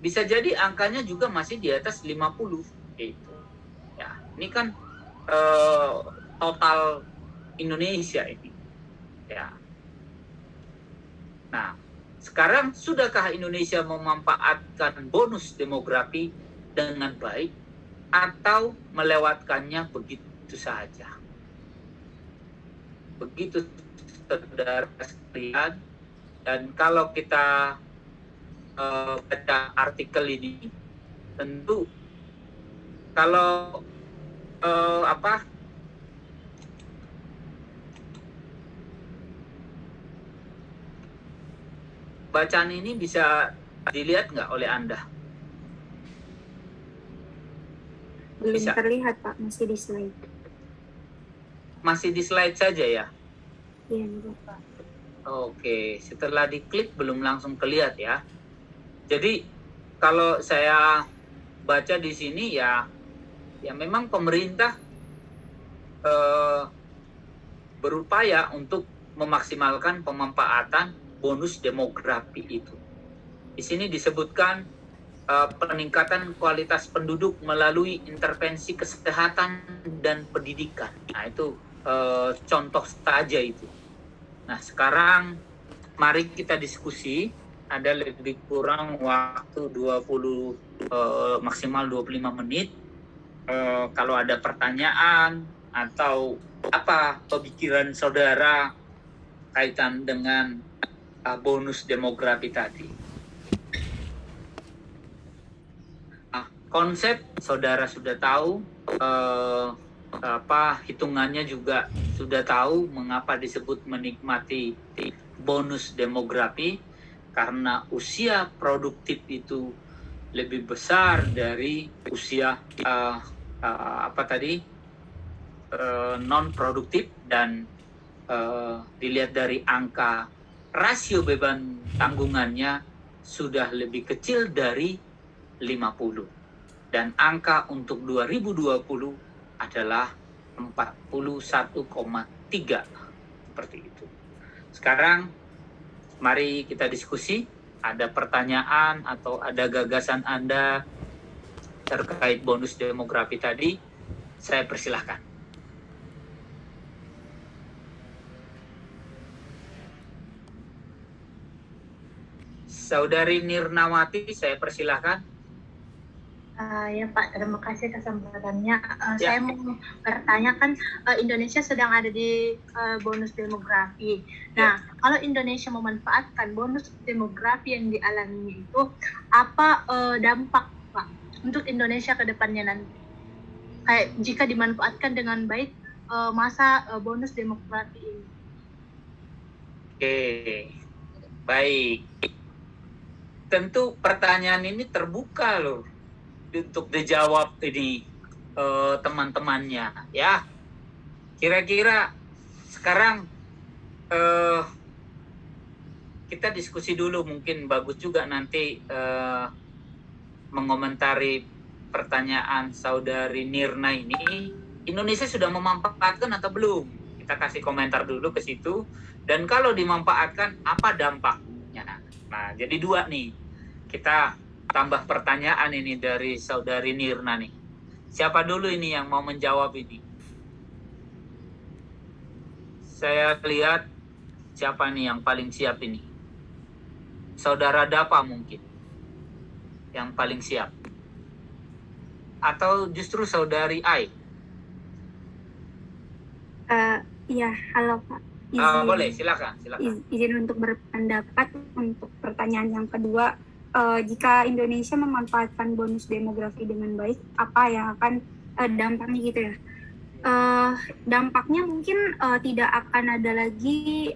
Bisa jadi angkanya juga masih di atas 50 gitu. Ya, ini kan total Indonesia ini. Ya. Nah, sekarang sudahkah Indonesia memanfaatkan bonus demografi dengan baik atau melewatkannya begitu saja? Begitu, saudara sekalian. Dan kalau kita baca artikel ini, tentu kalau bacaan ini bisa dilihat nggak oleh Anda? Belum Bisa. terlihat Pak, masih di slide. Masih di slide saja ya? Iya Bapak. Oke, setelah diklik belum langsung kelihatan ya. Jadi kalau saya baca di sini ya memang pemerintah berupaya untuk memaksimalkan pemanfaatan bonus demografi itu. Di sini disebutkan peningkatan kualitas penduduk melalui intervensi kesehatan dan pendidikan. Nah itu contoh saja itu. Nah sekarang mari kita diskusi. Ada lebih kurang waktu 20 maksimal 25 menit. Kalau ada pertanyaan atau apa pemikiran saudara kaitan dengan bonus demografi tadi. Konsep saudara sudah tahu, hitungannya juga sudah tahu mengapa disebut menikmati bonus demografi, karena usia produktif itu lebih besar dari usia non produktif, dan dilihat dari angka rasio beban tanggungannya sudah lebih kecil dari 50, dan angka untuk 2020 adalah 41,3 seperti itu. Sekarang mari kita diskusi. Ada pertanyaan atau ada gagasan Anda terkait bonus demografi tadi, saya persilahkan. Saudari Nirnawati, saya persilahkan. Ya Pak, terima kasih kesempatannya. Ya. Saya mau bertanya, kan Indonesia sedang ada di bonus demografi. Nah, kalau Indonesia memanfaatkan bonus demografi yang dialaminya itu, apa dampak Pak untuk Indonesia ke depannya nanti? Kayak jika dimanfaatkan dengan baik masa bonus demografi ini. Oke, baik. Tentu pertanyaan ini terbuka loh untuk dijawab ini teman-temannya ya. Kira-kira sekarang kita diskusi dulu, mungkin bagus juga nanti mengomentari pertanyaan saudari Nirna ini. Indonesia sudah memanfaatkan atau belum? Kita kasih komentar dulu ke situ. Dan kalau dimanfaatkan, apa dampaknya? Nah, jadi dua nih. Kita tambah pertanyaan ini dari saudari Nirna nih. Siapa dulu ini yang mau menjawab ini? Saya lihat siapa nih yang paling siap ini. Saudara Dapa mungkin yang paling siap. Atau justru saudari Ai? Iya, halo Pak. Izin, boleh, silakan. Izin untuk berpendapat untuk pertanyaan yang kedua. Jika Indonesia memanfaatkan bonus demografi dengan baik, apa yang akan dampaknya gitu ya? Dampaknya mungkin tidak akan ada lagi,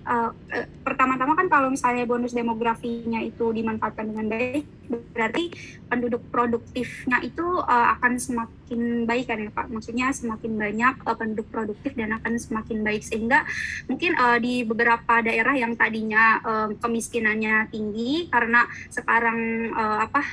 pertama-tama kan kalau misalnya bonus demografinya itu dimanfaatkan dengan baik, berarti penduduk produktifnya itu akan semakin baik kan ya Pak, maksudnya semakin banyak penduduk produktif dan akan semakin baik, sehingga mungkin di beberapa daerah yang tadinya kemiskinannya tinggi, karena sekarang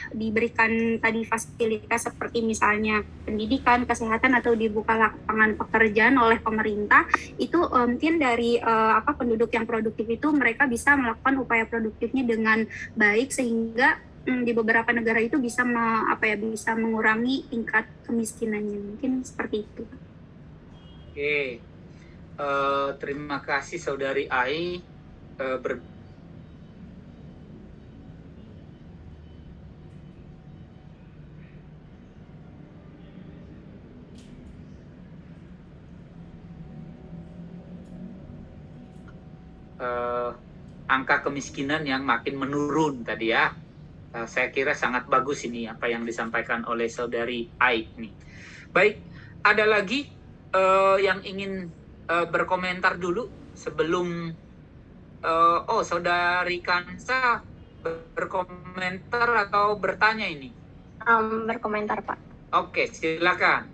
diberikan tadi fasilitas seperti misalnya pendidikan, kesehatan, atau dibuka lapangan pekerjaan oleh pemerintah, itu mungkin dari penduduk yang produktif itu mereka bisa melakukan upaya produktifnya dengan baik, sehingga di beberapa negara itu bisa bisa mengurangi tingkat kemiskinannya, mungkin seperti itu. Oke, terima kasih saudari Ai. Angka kemiskinan yang makin menurun tadi ya. Saya kira sangat bagus ini apa yang disampaikan oleh saudari Ai ini. Baik, ada lagi yang ingin berkomentar dulu sebelum saudari Kansa berkomentar atau bertanya ini? Berkomentar, Pak. Oke, silakan.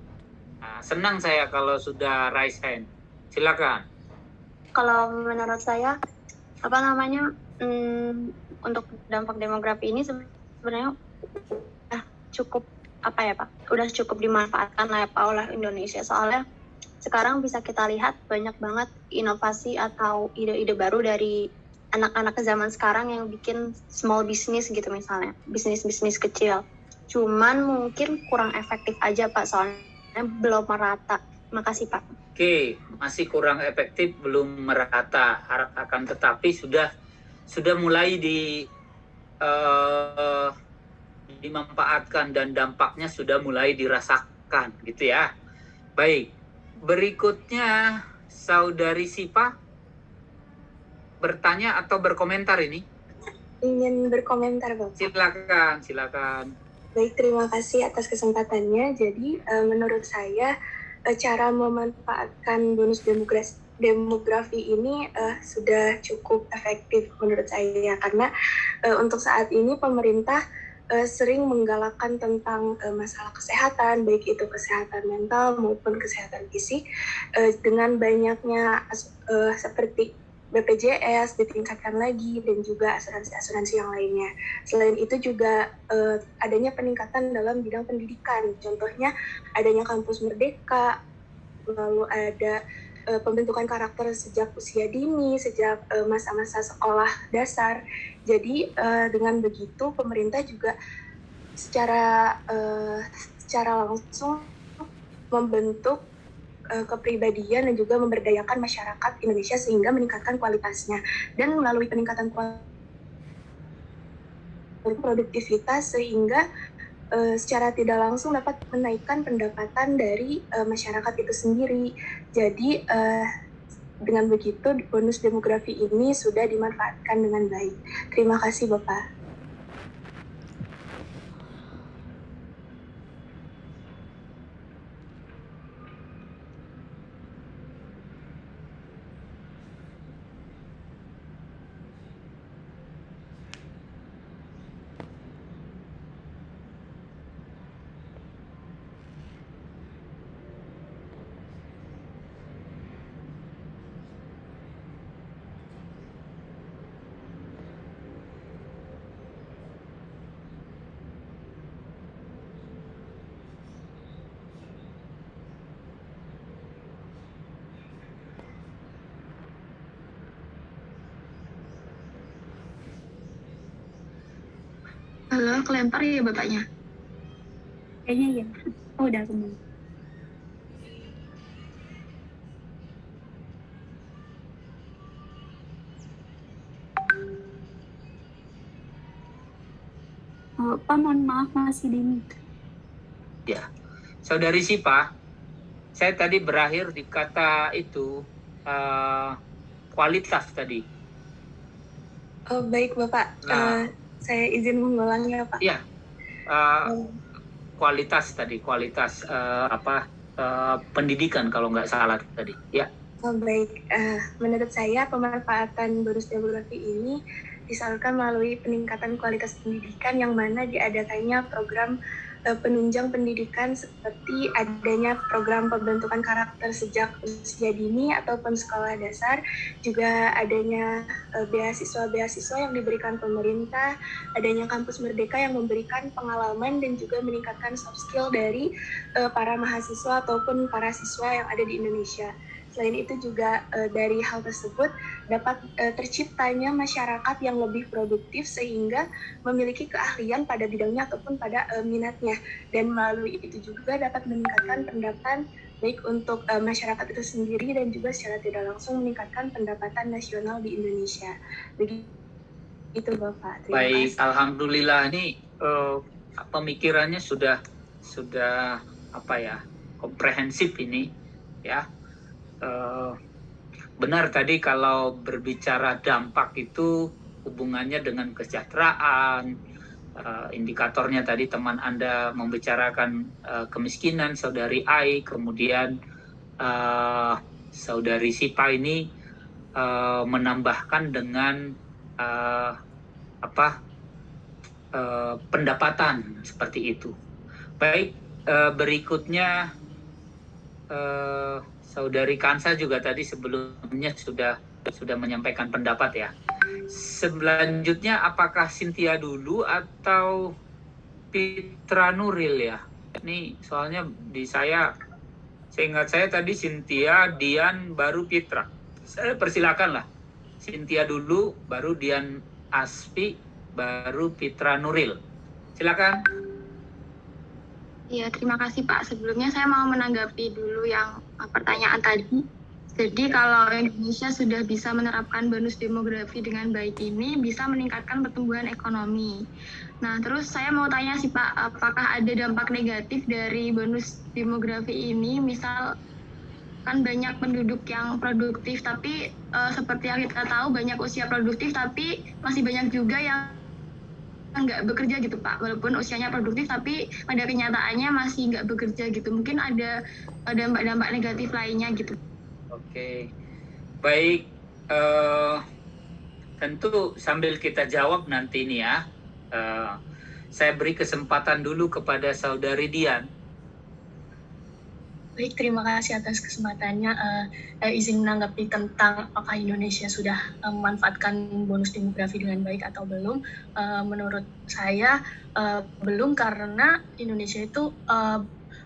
Senang saya kalau sudah raise hand. Silakan. Kalau menurut saya, untuk dampak demografi ini sebenarnya cukup udah cukup dimanfaatkan lah ya Pak oleh Indonesia. Soalnya sekarang bisa kita lihat banyak banget inovasi atau ide-ide baru dari anak-anak zaman sekarang yang bikin small business gitu, misalnya bisnis-bisnis kecil. Cuman mungkin kurang efektif aja Pak, soalnya belum merata. Makasih Pak. Oke, masih kurang efektif, belum merata. Akan tetapi sudah mulai dimanfaatkan dan dampaknya sudah mulai dirasakan gitu ya. Baik, berikutnya saudari Sipa bertanya atau berkomentar ini? Ingin berkomentar, Bapak. Silakan. Baik, terima kasih atas kesempatannya. Jadi, menurut saya, cara memanfaatkan bonus demografi ini sudah cukup efektif menurut saya. Karena untuk saat ini pemerintah sering menggalakkan tentang masalah kesehatan, baik itu kesehatan mental maupun kesehatan fisik, dengan banyaknya seperti BPJS ditingkatkan lagi dan juga asuransi-asuransi yang lainnya. Selain itu juga adanya peningkatan dalam bidang pendidikan. Contohnya adanya kampus merdeka, lalu ada pembentukan karakter sejak usia dini, sejak masa-masa sekolah dasar. Jadi dengan begitu pemerintah juga secara langsung membentuk kepribadian dan juga memberdayakan masyarakat Indonesia sehingga meningkatkan kualitasnya, dan melalui peningkatan produktivitas sehingga secara tidak langsung dapat menaikkan pendapatan dari masyarakat itu sendiri. Jadi dengan begitu bonus demografi ini sudah dimanfaatkan dengan baik. Terima kasih Bapak. Halo, kelempar ya Bapaknya? Kayaknya iya. Oh, udah kembali. Pak, mohon maaf masih di mute. Ya, saudari Sipa, saya tadi berakhir di kata itu kualitas tadi. Oh, baik Bapak. Saya izin mengulangnya Pak. Iya, kualitas pendidikan kalau nggak salah tadi. Ya. Oh, baik. Menurut saya pemanfaatan bonus demografi ini disalurkan melalui peningkatan kualitas pendidikan yang mana diadakannya program penunjang pendidikan seperti adanya program pembentukan karakter sejak usia dini ataupun sekolah dasar, juga adanya beasiswa-beasiswa yang diberikan pemerintah, adanya kampus merdeka yang memberikan pengalaman dan juga meningkatkan soft skill dari para mahasiswa ataupun para siswa yang ada di Indonesia. Selain itu juga dari hal tersebut dapat terciptanya masyarakat yang lebih produktif sehingga memiliki keahlian pada bidangnya ataupun pada minatnya, dan melalui itu juga dapat meningkatkan pendapatan baik untuk masyarakat itu sendiri dan juga secara tidak langsung meningkatkan pendapatan nasional di Indonesia. Begitu Bapak. Terima Baik, kasih. alhamdulillah ini pemikirannya sudah komprehensif ini ya. Benar tadi kalau berbicara dampak itu hubungannya dengan kesejahteraan, indikatornya tadi teman Anda membicarakan kemiskinan, Saudari Ai, kemudian Saudari Sipa ini menambahkan dengan pendapatan seperti itu. Baik, berikutnya Saudari Kansa juga tadi sebelumnya sudah menyampaikan pendapat ya. Selanjutnya apakah Cynthia dulu atau Pitra Nuril ya? Ini soalnya di seingat saya tadi Cynthia, Dian, baru Pitra. Saya persilakan lah. Cynthia dulu, baru Dian Asfi, baru Pitra Nuril. Silakan. Ya, terima kasih Pak. Sebelumnya saya mau menanggapi dulu yang pertanyaan tadi. Jadi kalau Indonesia sudah bisa menerapkan bonus demografi dengan baik ini, bisa meningkatkan pertumbuhan ekonomi. Nah, terus saya mau tanya sih Pak, apakah ada dampak negatif dari bonus demografi ini? Misal, kan banyak penduduk yang produktif, tapi seperti yang kita tahu banyak usia produktif, tapi masih banyak juga yang nggak bekerja gitu Pak, walaupun usianya produktif tapi pada kenyataannya masih nggak bekerja gitu. Mungkin ada dampak-dampak negatif lainnya gitu. Oke, baik. Tentu sambil kita jawab nanti ini ya, saya beri kesempatan dulu kepada Saudari Dian. Baik, terima kasih atas kesempatannya. Izin menanggapi tentang apakah Indonesia sudah memanfaatkan bonus demografi dengan baik atau belum. Menurut saya belum, karena Indonesia itu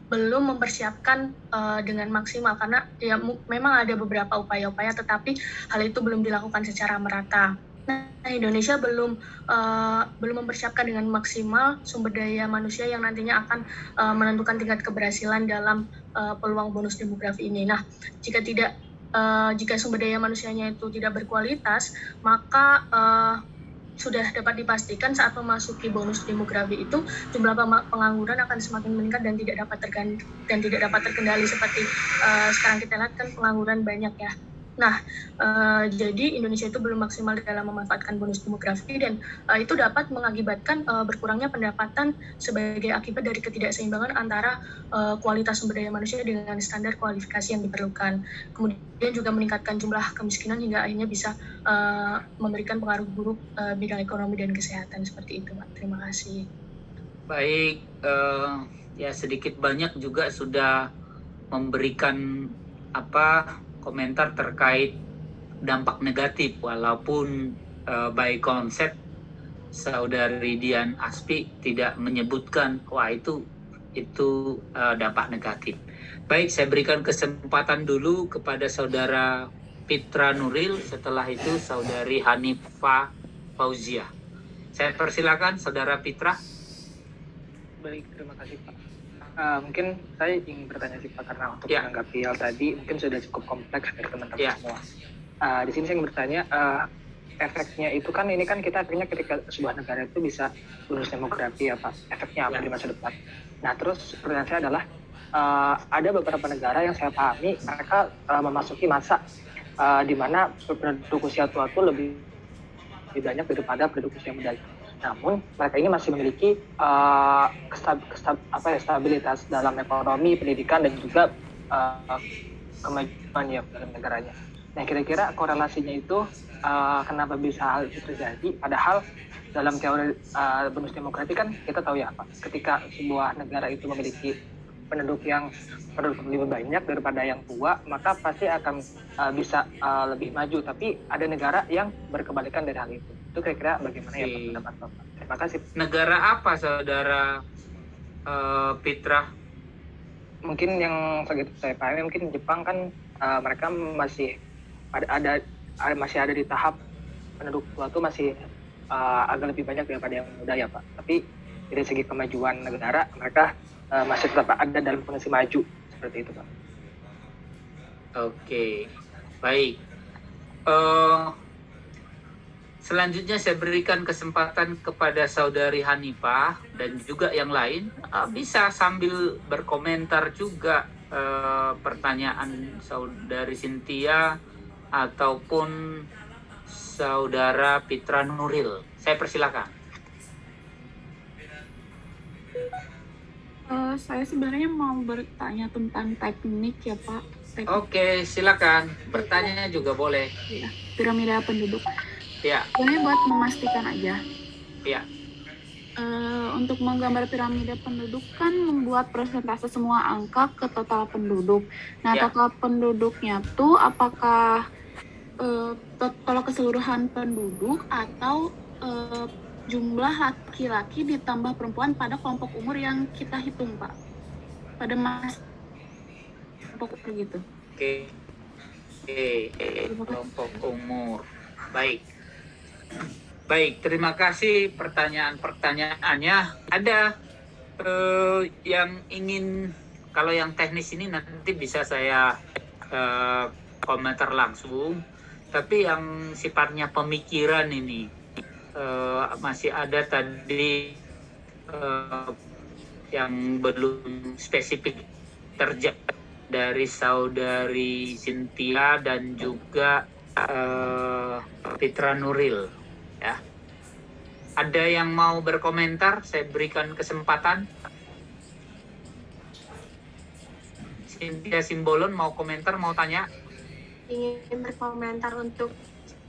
belum mempersiapkan dengan maksimal, karena ya memang ada beberapa upaya-upaya tetapi hal itu belum dilakukan secara merata. Nah, Indonesia belum mempersiapkan dengan maksimal sumber daya manusia yang nantinya akan menentukan tingkat keberhasilan dalam peluang bonus demografi ini. Nah, jika sumber daya manusianya itu tidak berkualitas, maka sudah dapat dipastikan saat memasuki bonus demografi itu jumlah pengangguran akan semakin meningkat dan tidak dapat terkendali seperti sekarang kita lihat kan pengangguran banyak ya. Nah, jadi Indonesia itu belum maksimal dalam memanfaatkan bonus demografi, dan itu dapat mengakibatkan berkurangnya pendapatan sebagai akibat dari ketidakseimbangan antara kualitas sumber daya manusia dengan standar kualifikasi yang diperlukan. Kemudian juga meningkatkan jumlah kemiskinan hingga akhirnya bisa memberikan pengaruh buruk bidang ekonomi dan kesehatan seperti itu, Pak. Terima kasih. Baik, ya sedikit banyak juga sudah memberikan komentar terkait dampak negatif, walaupun by konsep Saudari Dian Aspi tidak menyebutkan itu dampak negatif. Baik, saya berikan kesempatan dulu kepada Saudara Pitra Nuril, setelah itu Saudari Hanifah Fauzia. Saya persilakan Saudara Pitra. Baik, terima kasih Pak. Mungkin saya ingin bertanya sih Pak, karena untuk menanggapi hal tadi mungkin sudah cukup kompleks dari teman-teman semua. Di sini saya ingin bertanya, efeknya itu kan ini kan kita akhirnya ketika sebuah negara itu bisa bonus demografi ya Pak, efeknya apa di masa depan. Nah terus pertanyaan saya adalah, ada beberapa negara yang saya pahami mereka memasuki masa di mana penduduk usia tua itu lebih banyak daripada penduduk usia muda. Namun mereka ini masih memiliki stabilitas dalam ekonomi, pendidikan, dan juga kemajuan ya dalam negaranya. Nah kira-kira korelasinya itu kenapa bisa hal itu terjadi? Padahal dalam teori bonus demografi kan kita tahu ya Pak, ketika sebuah negara itu memiliki penduduk lebih banyak daripada yang tua, maka pasti akan bisa lebih maju. Tapi ada negara yang berkebalikan dari hal itu. Itu kira-kira bagaimana ya pendapat Bapak? Terima kasih. Negara apa Saudara Pitra? Mungkin yang segitu saya pahami, mungkin Jepang kan mereka masih ada di tahap penduduk tua itu masih agak lebih banyak daripada yang muda ya Pak. Tapi dari segi kemajuan negara mereka masih tetap ada dalam kondisi maju seperti itu Pak. Oke, baik. Selanjutnya saya berikan kesempatan kepada Saudari Hanifah dan juga yang lain bisa sambil berkomentar juga pertanyaan Saudari Cynthia ataupun Saudara Pitra Nuril. Saya persilakan. Saya sebenarnya mau bertanya tentang teknik ya Pak. Oke, silakan. Bertanya juga boleh. Ya, piramida penduduk. Ya. Sebenarnya buat memastikan aja. Ya. Untuk menggambar piramida penduduk kan membuat persentase semua angka ke total penduduk. Nah, Ya. total penduduknya tuh apakah total keseluruhan penduduk atau jumlah laki-laki ditambah perempuan pada kelompok umur yang kita hitung, Pak? Pada kelompok gitu. Oke. Kelompok umur. Baik. Baik, terima kasih pertanyaannya. Ada yang ingin, kalau yang teknis ini nanti bisa saya komentar langsung. Tapi yang sifatnya pemikiran ini masih ada tadi yang belum spesifik terjadi dari saudari Cynthia dan juga Fitra Nuril. Ya. Ada yang mau berkomentar? Saya berikan kesempatan. Cynthia Simbolon mau komentar, mau tanya? Ingin berkomentar untuk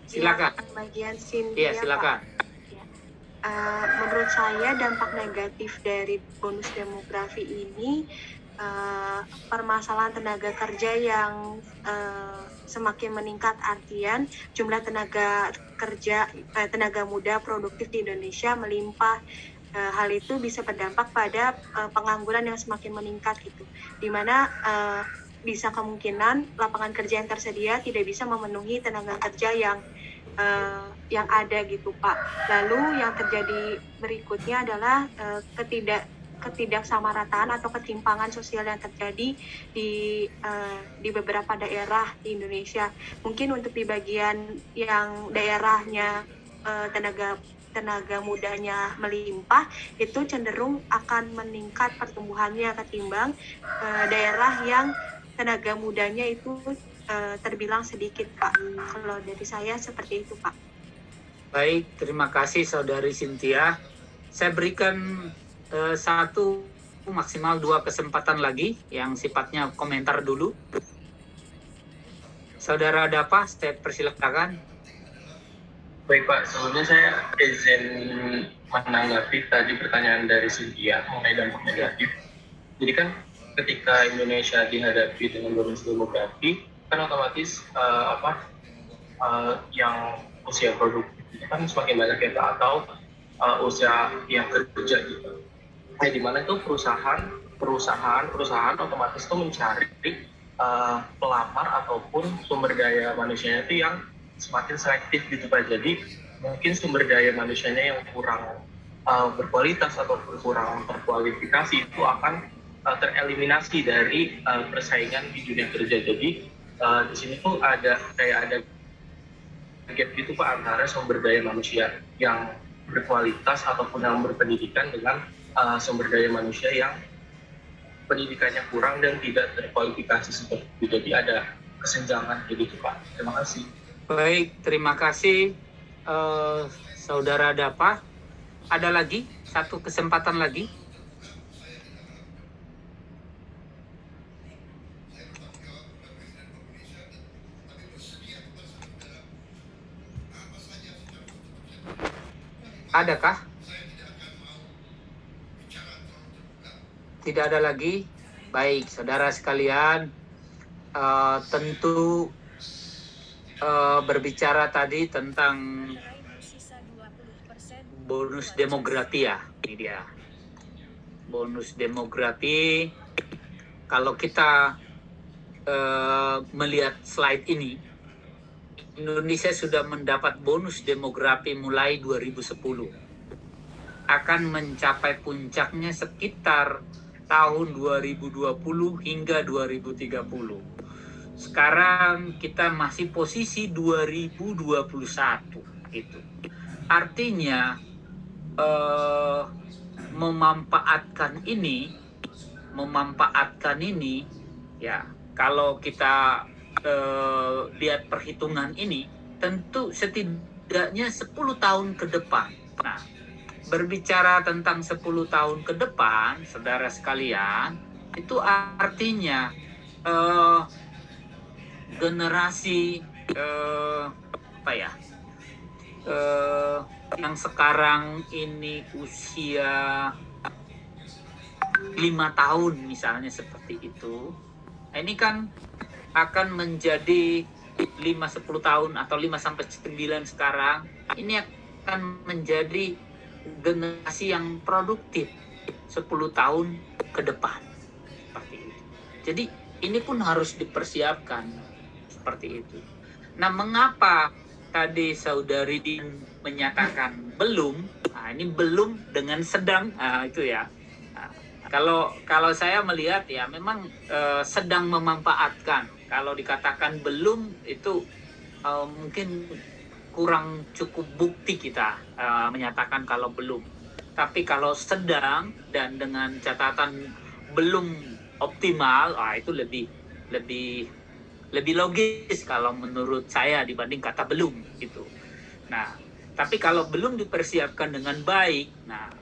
Silakan. bagian Cynthia. Iya, silakan. Menurut saya dampak negatif dari bonus demografi ini permasalahan tenaga kerja yang semakin meningkat, artian jumlah tenaga muda produktif di Indonesia melimpah. Hal itu bisa berdampak pada pengangguran yang semakin meningkat gitu, dimana bisa kemungkinan lapangan kerja yang tersedia tidak bisa memenuhi tenaga kerja yang ada gitu Pak. Lalu yang terjadi berikutnya adalah ketidaksamarataan atau ketimpangan sosial yang terjadi di beberapa daerah di Indonesia. Mungkin untuk di bagian yang daerahnya tenaga mudanya melimpah, itu cenderung akan meningkat pertumbuhannya ketimbang daerah yang tenaga mudanya itu terbilang sedikit, Pak. Kalau dari saya seperti itu, Pak. Baik, terima kasih Saudari Cynthia. Saya berikan satu maksimal 2 kesempatan lagi yang sifatnya komentar dulu. Saudara Dapa, saya persilakan. Baik Pak, sebelumnya saya izin menanggapi tadi pertanyaan dari Cynthia mengenai dampak negatif. Jadi kan ketika Indonesia dihadapi dengan bonus demografi, kan otomatis yang usia produktif itu kan semakin banyak ya Pak, atau usia yang kerja gitu. Nah, di mana itu perusahaan otomatis itu mencari pelamar ataupun sumber daya manusianya itu yang semakin selektif gitu Pak. Jadi mungkin sumber daya manusianya yang kurang berkualitas atau kurang terkualifikasi itu akan tereliminasi dari persaingan di dunia kerja. Jadi di sini tuh ada gap gitu Pak antara sumber daya manusia yang berkualitas ataupun yang berpendidikan dengan sumber daya manusia yang pendidikannya kurang dan tidak terkualifikasi seperti itu. Jadi ada kesenjangan gitu Pak. Terima kasih. Baik, terima kasih Saudara Dapa. Ada lagi? Satu kesempatan lagi. Adakah? Tidak ada lagi? Baik, saudara sekalian, tentu berbicara tadi tentang bonus demografi ya, ini dia. Bonus demografi, kalau kita melihat slide ini, Indonesia sudah mendapat bonus demografi mulai 2010. Akan mencapai puncaknya sekitar tahun 2020 hingga 2030. Sekarang kita masih posisi 2021 gitu. Artinya memanfaatkan ini ya, kalau kita lihat perhitungan ini tentu setidaknya 10 tahun ke depan. Nah, berbicara tentang 10 tahun ke depan, saudara sekalian, itu artinya generasi yang sekarang ini usia 5 tahun misalnya seperti itu, ini kan akan menjadi 5-10 tahun atau 5-9 sekarang, ini akan menjadi generasi yang produktif 10 tahun ke depan seperti itu. Jadi ini pun harus dipersiapkan seperti itu. Nah, mengapa tadi saudari Din menyatakan belum? Nah, ini belum dengan sedang, itu ya. Kalau saya melihat ya memang sedang memanfaatkan. Kalau dikatakan belum itu mungkin kurang cukup bukti kita menyatakan kalau belum. Tapi kalau sedang dan dengan catatan belum optimal, itu lebih logis kalau menurut saya dibanding kata belum gitu. Nah, tapi kalau belum dipersiapkan dengan baik, nah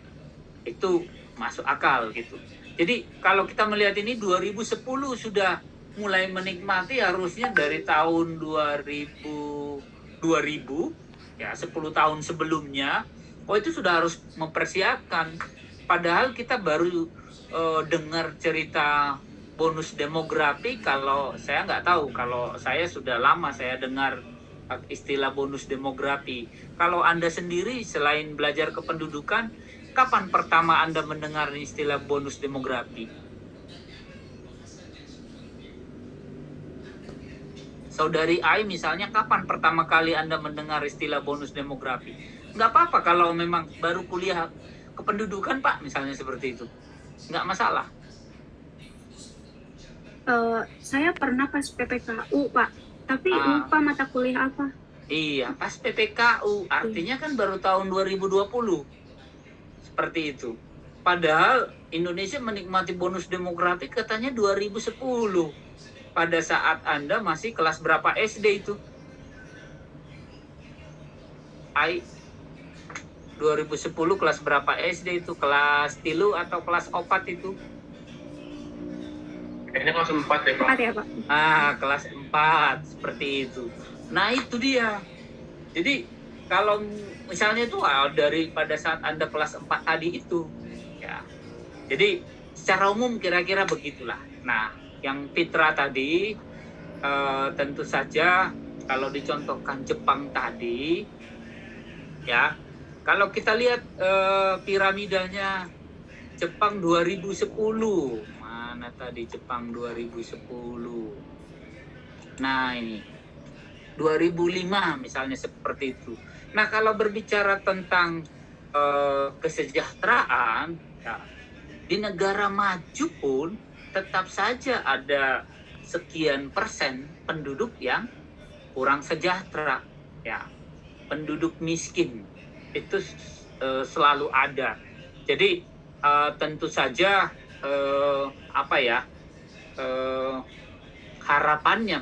itu masuk akal gitu. Jadi kalau kita melihat ini 2010 sudah mulai menikmati, harusnya dari tahun 2000 ya 10 tahun sebelumnya itu sudah harus mempersiapkan. Padahal kita baru dengar cerita bonus demografi. Kalau saya nggak tahu, kalau saya sudah lama saya dengar istilah bonus demografi. Kalau Anda sendiri selain belajar kependudukan, kapan pertama Anda mendengar istilah bonus demografi? Saudari Ai misalnya, kapan pertama kali Anda mendengar istilah bonus demografi? Nggak apa-apa kalau memang baru kuliah kependudukan, Pak, misalnya seperti itu. Nggak masalah. Saya pernah pas PPKU, Pak. Tapi lupa mata kuliah apa. Iya, pas PPKU. Artinya kan baru tahun 2020. Seperti itu. Padahal Indonesia menikmati bonus demografi katanya 2010. Pada saat Anda masih kelas berapa SD itu? 2010 kelas berapa SD itu? Kelas 3 atau kelas 4 itu? Kayaknya kelas 4 deh, Pak. 4 ya, Pak? Kelas 4, seperti itu. Nah, itu dia. Jadi, kalau misalnya itu dari pada saat Anda kelas 4 tadi itu, ya. Jadi, secara umum kira-kira begitulah. Nah, yang Fitra tadi, tentu saja kalau dicontohkan Jepang tadi, ya, kalau kita lihat piramidanya Jepang 2010, mana tadi Jepang 2010? Nah ini 2005 misalnya seperti itu. Nah kalau berbicara tentang kesejahteraan, ya, di negara maju pun tetap saja ada sekian persen penduduk yang kurang sejahtera, ya, penduduk miskin itu selalu ada. Jadi tentu saja harapannya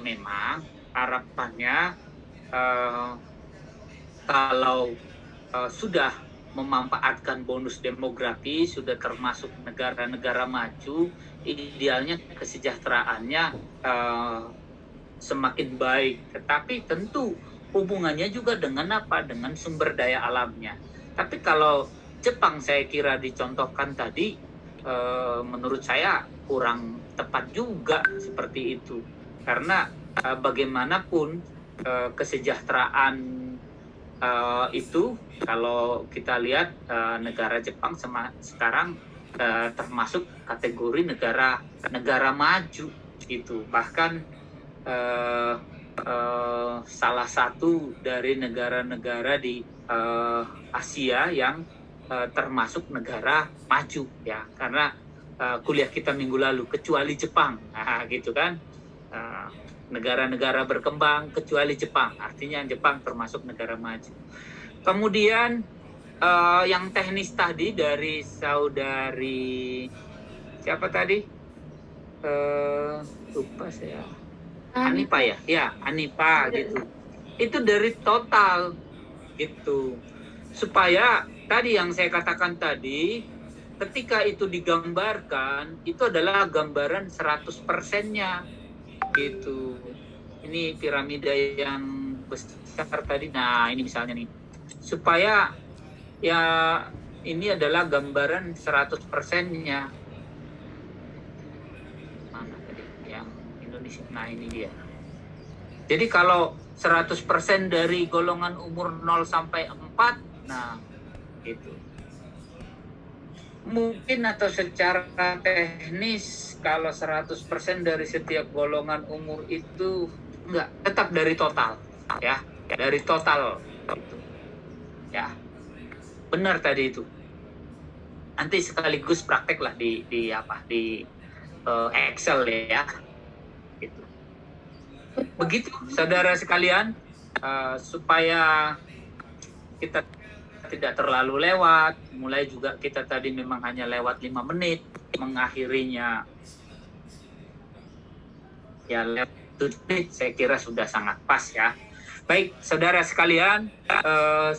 kalau sudah memanfaatkan bonus demografi, sudah termasuk negara-negara maju, idealnya kesejahteraannya semakin baik. Tetapi tentu hubungannya juga dengan apa? Dengan sumber daya alamnya. Tapi kalau Jepang saya kira dicontohkan tadi, menurut saya kurang tepat juga seperti itu. Karena bagaimanapun kesejahteraan itu kalau kita lihat negara Jepang sekarang termasuk kategori negara maju gitu. Bahkan salah satu dari negara-negara di Asia yang termasuk negara maju, ya, karena kuliah kita minggu lalu kecuali Jepang, gitu kan, negara-negara berkembang kecuali Jepang, artinya Jepang termasuk negara maju. Kemudian yang teknis tadi dari saudari siapa tadi, lupa saya, Anipa ya, ya Anipa gitu, itu dari total gitu, supaya tadi yang saya katakan tadi, ketika itu digambarkan, itu adalah gambaran 100%-nya gitu. Ini piramida yang besar tadi. Nah, ini misalnya nih. Supaya ya ini adalah gambaran 100%-nya. Mana tadi? Yang Indonesia. Nah, ini dia. Jadi kalau 100% dari golongan umur 0 sampai 4, nah gitu. Mungkin atau secara teknis kalau 100% dari setiap golongan umur itu enggak, tetap dari total ya, dari total gitu. Ya. Benar tadi itu. Nanti sekaligus praktek lah di Excel ya. Gitu. Begitu saudara sekalian, supaya kita tidak terlalu lewat, mulai juga kita tadi memang hanya lewat 5 menit, mengakhirinya ya lewat 7 menit, saya kira sudah sangat pas ya. Baik saudara sekalian,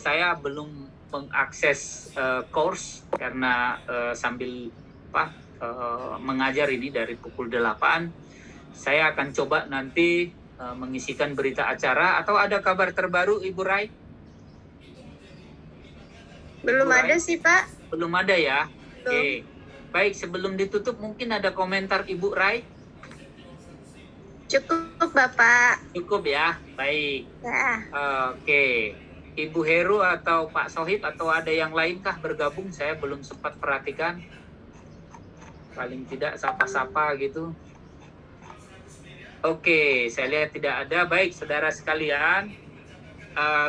saya belum mengakses course karena sambil mengajar ini dari pukul 8. Saya akan coba nanti mengisikan berita acara. Atau ada kabar terbaru Ibu Rai? Belum Ibu ada Rai? sih Pak. Belum ada ya? Belum. Oke. Baik, sebelum ditutup mungkin ada komentar Ibu Rai? Cukup Bapak. Cukup ya, baik. Ya. Oke. Ibu Heru atau Pak Sohib atau ada yang lain kah bergabung? Saya belum sempat perhatikan. Paling tidak sapa-sapa gitu. Oke, saya lihat tidak ada. Baik, saudara sekalian,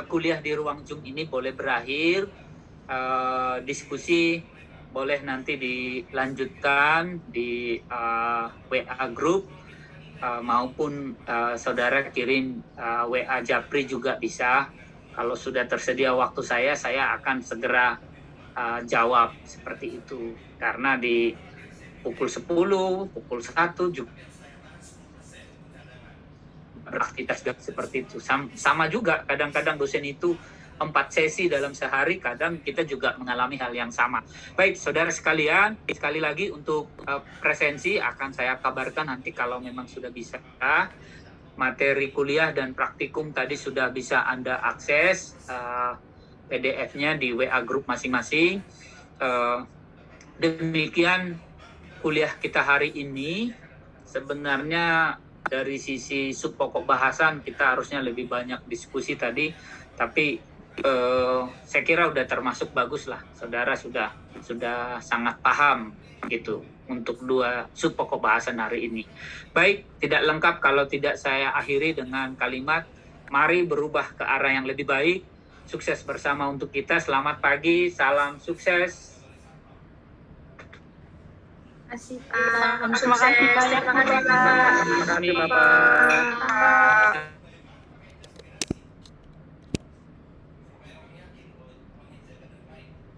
kuliah di ruang Zoom ini boleh berakhir. Diskusi boleh nanti dilanjutkan di WA group. Maupun saudara kirim WA Japri juga bisa. Kalau sudah tersedia waktu saya akan segera jawab seperti itu. Karena di pukul 10, pukul 1 juga beraktivitas seperti itu. Sama juga kadang-kadang dosen itu 4 sesi dalam sehari, kadang kita juga mengalami hal yang sama. Baik, saudara sekalian, sekali lagi untuk presensi akan saya kabarkan nanti kalau memang sudah bisa. Materi kuliah dan praktikum tadi sudah bisa Anda akses PDF-nya di WA group masing-masing. Demikian kuliah kita hari ini. Sebenarnya dari sisi sub pokok bahasan kita harusnya lebih banyak diskusi tadi, tapi saya kira udah termasuk bagus lah, saudara sudah sangat paham gitu untuk 2 sub pokok bahasan hari ini. Baik, tidak lengkap kalau tidak saya akhiri dengan kalimat, mari berubah ke arah yang lebih baik. Sukses bersama untuk kita. Selamat pagi, salam sukses. Terima kasih Pak. Terima kasih banyak. Terima kasih Bapak.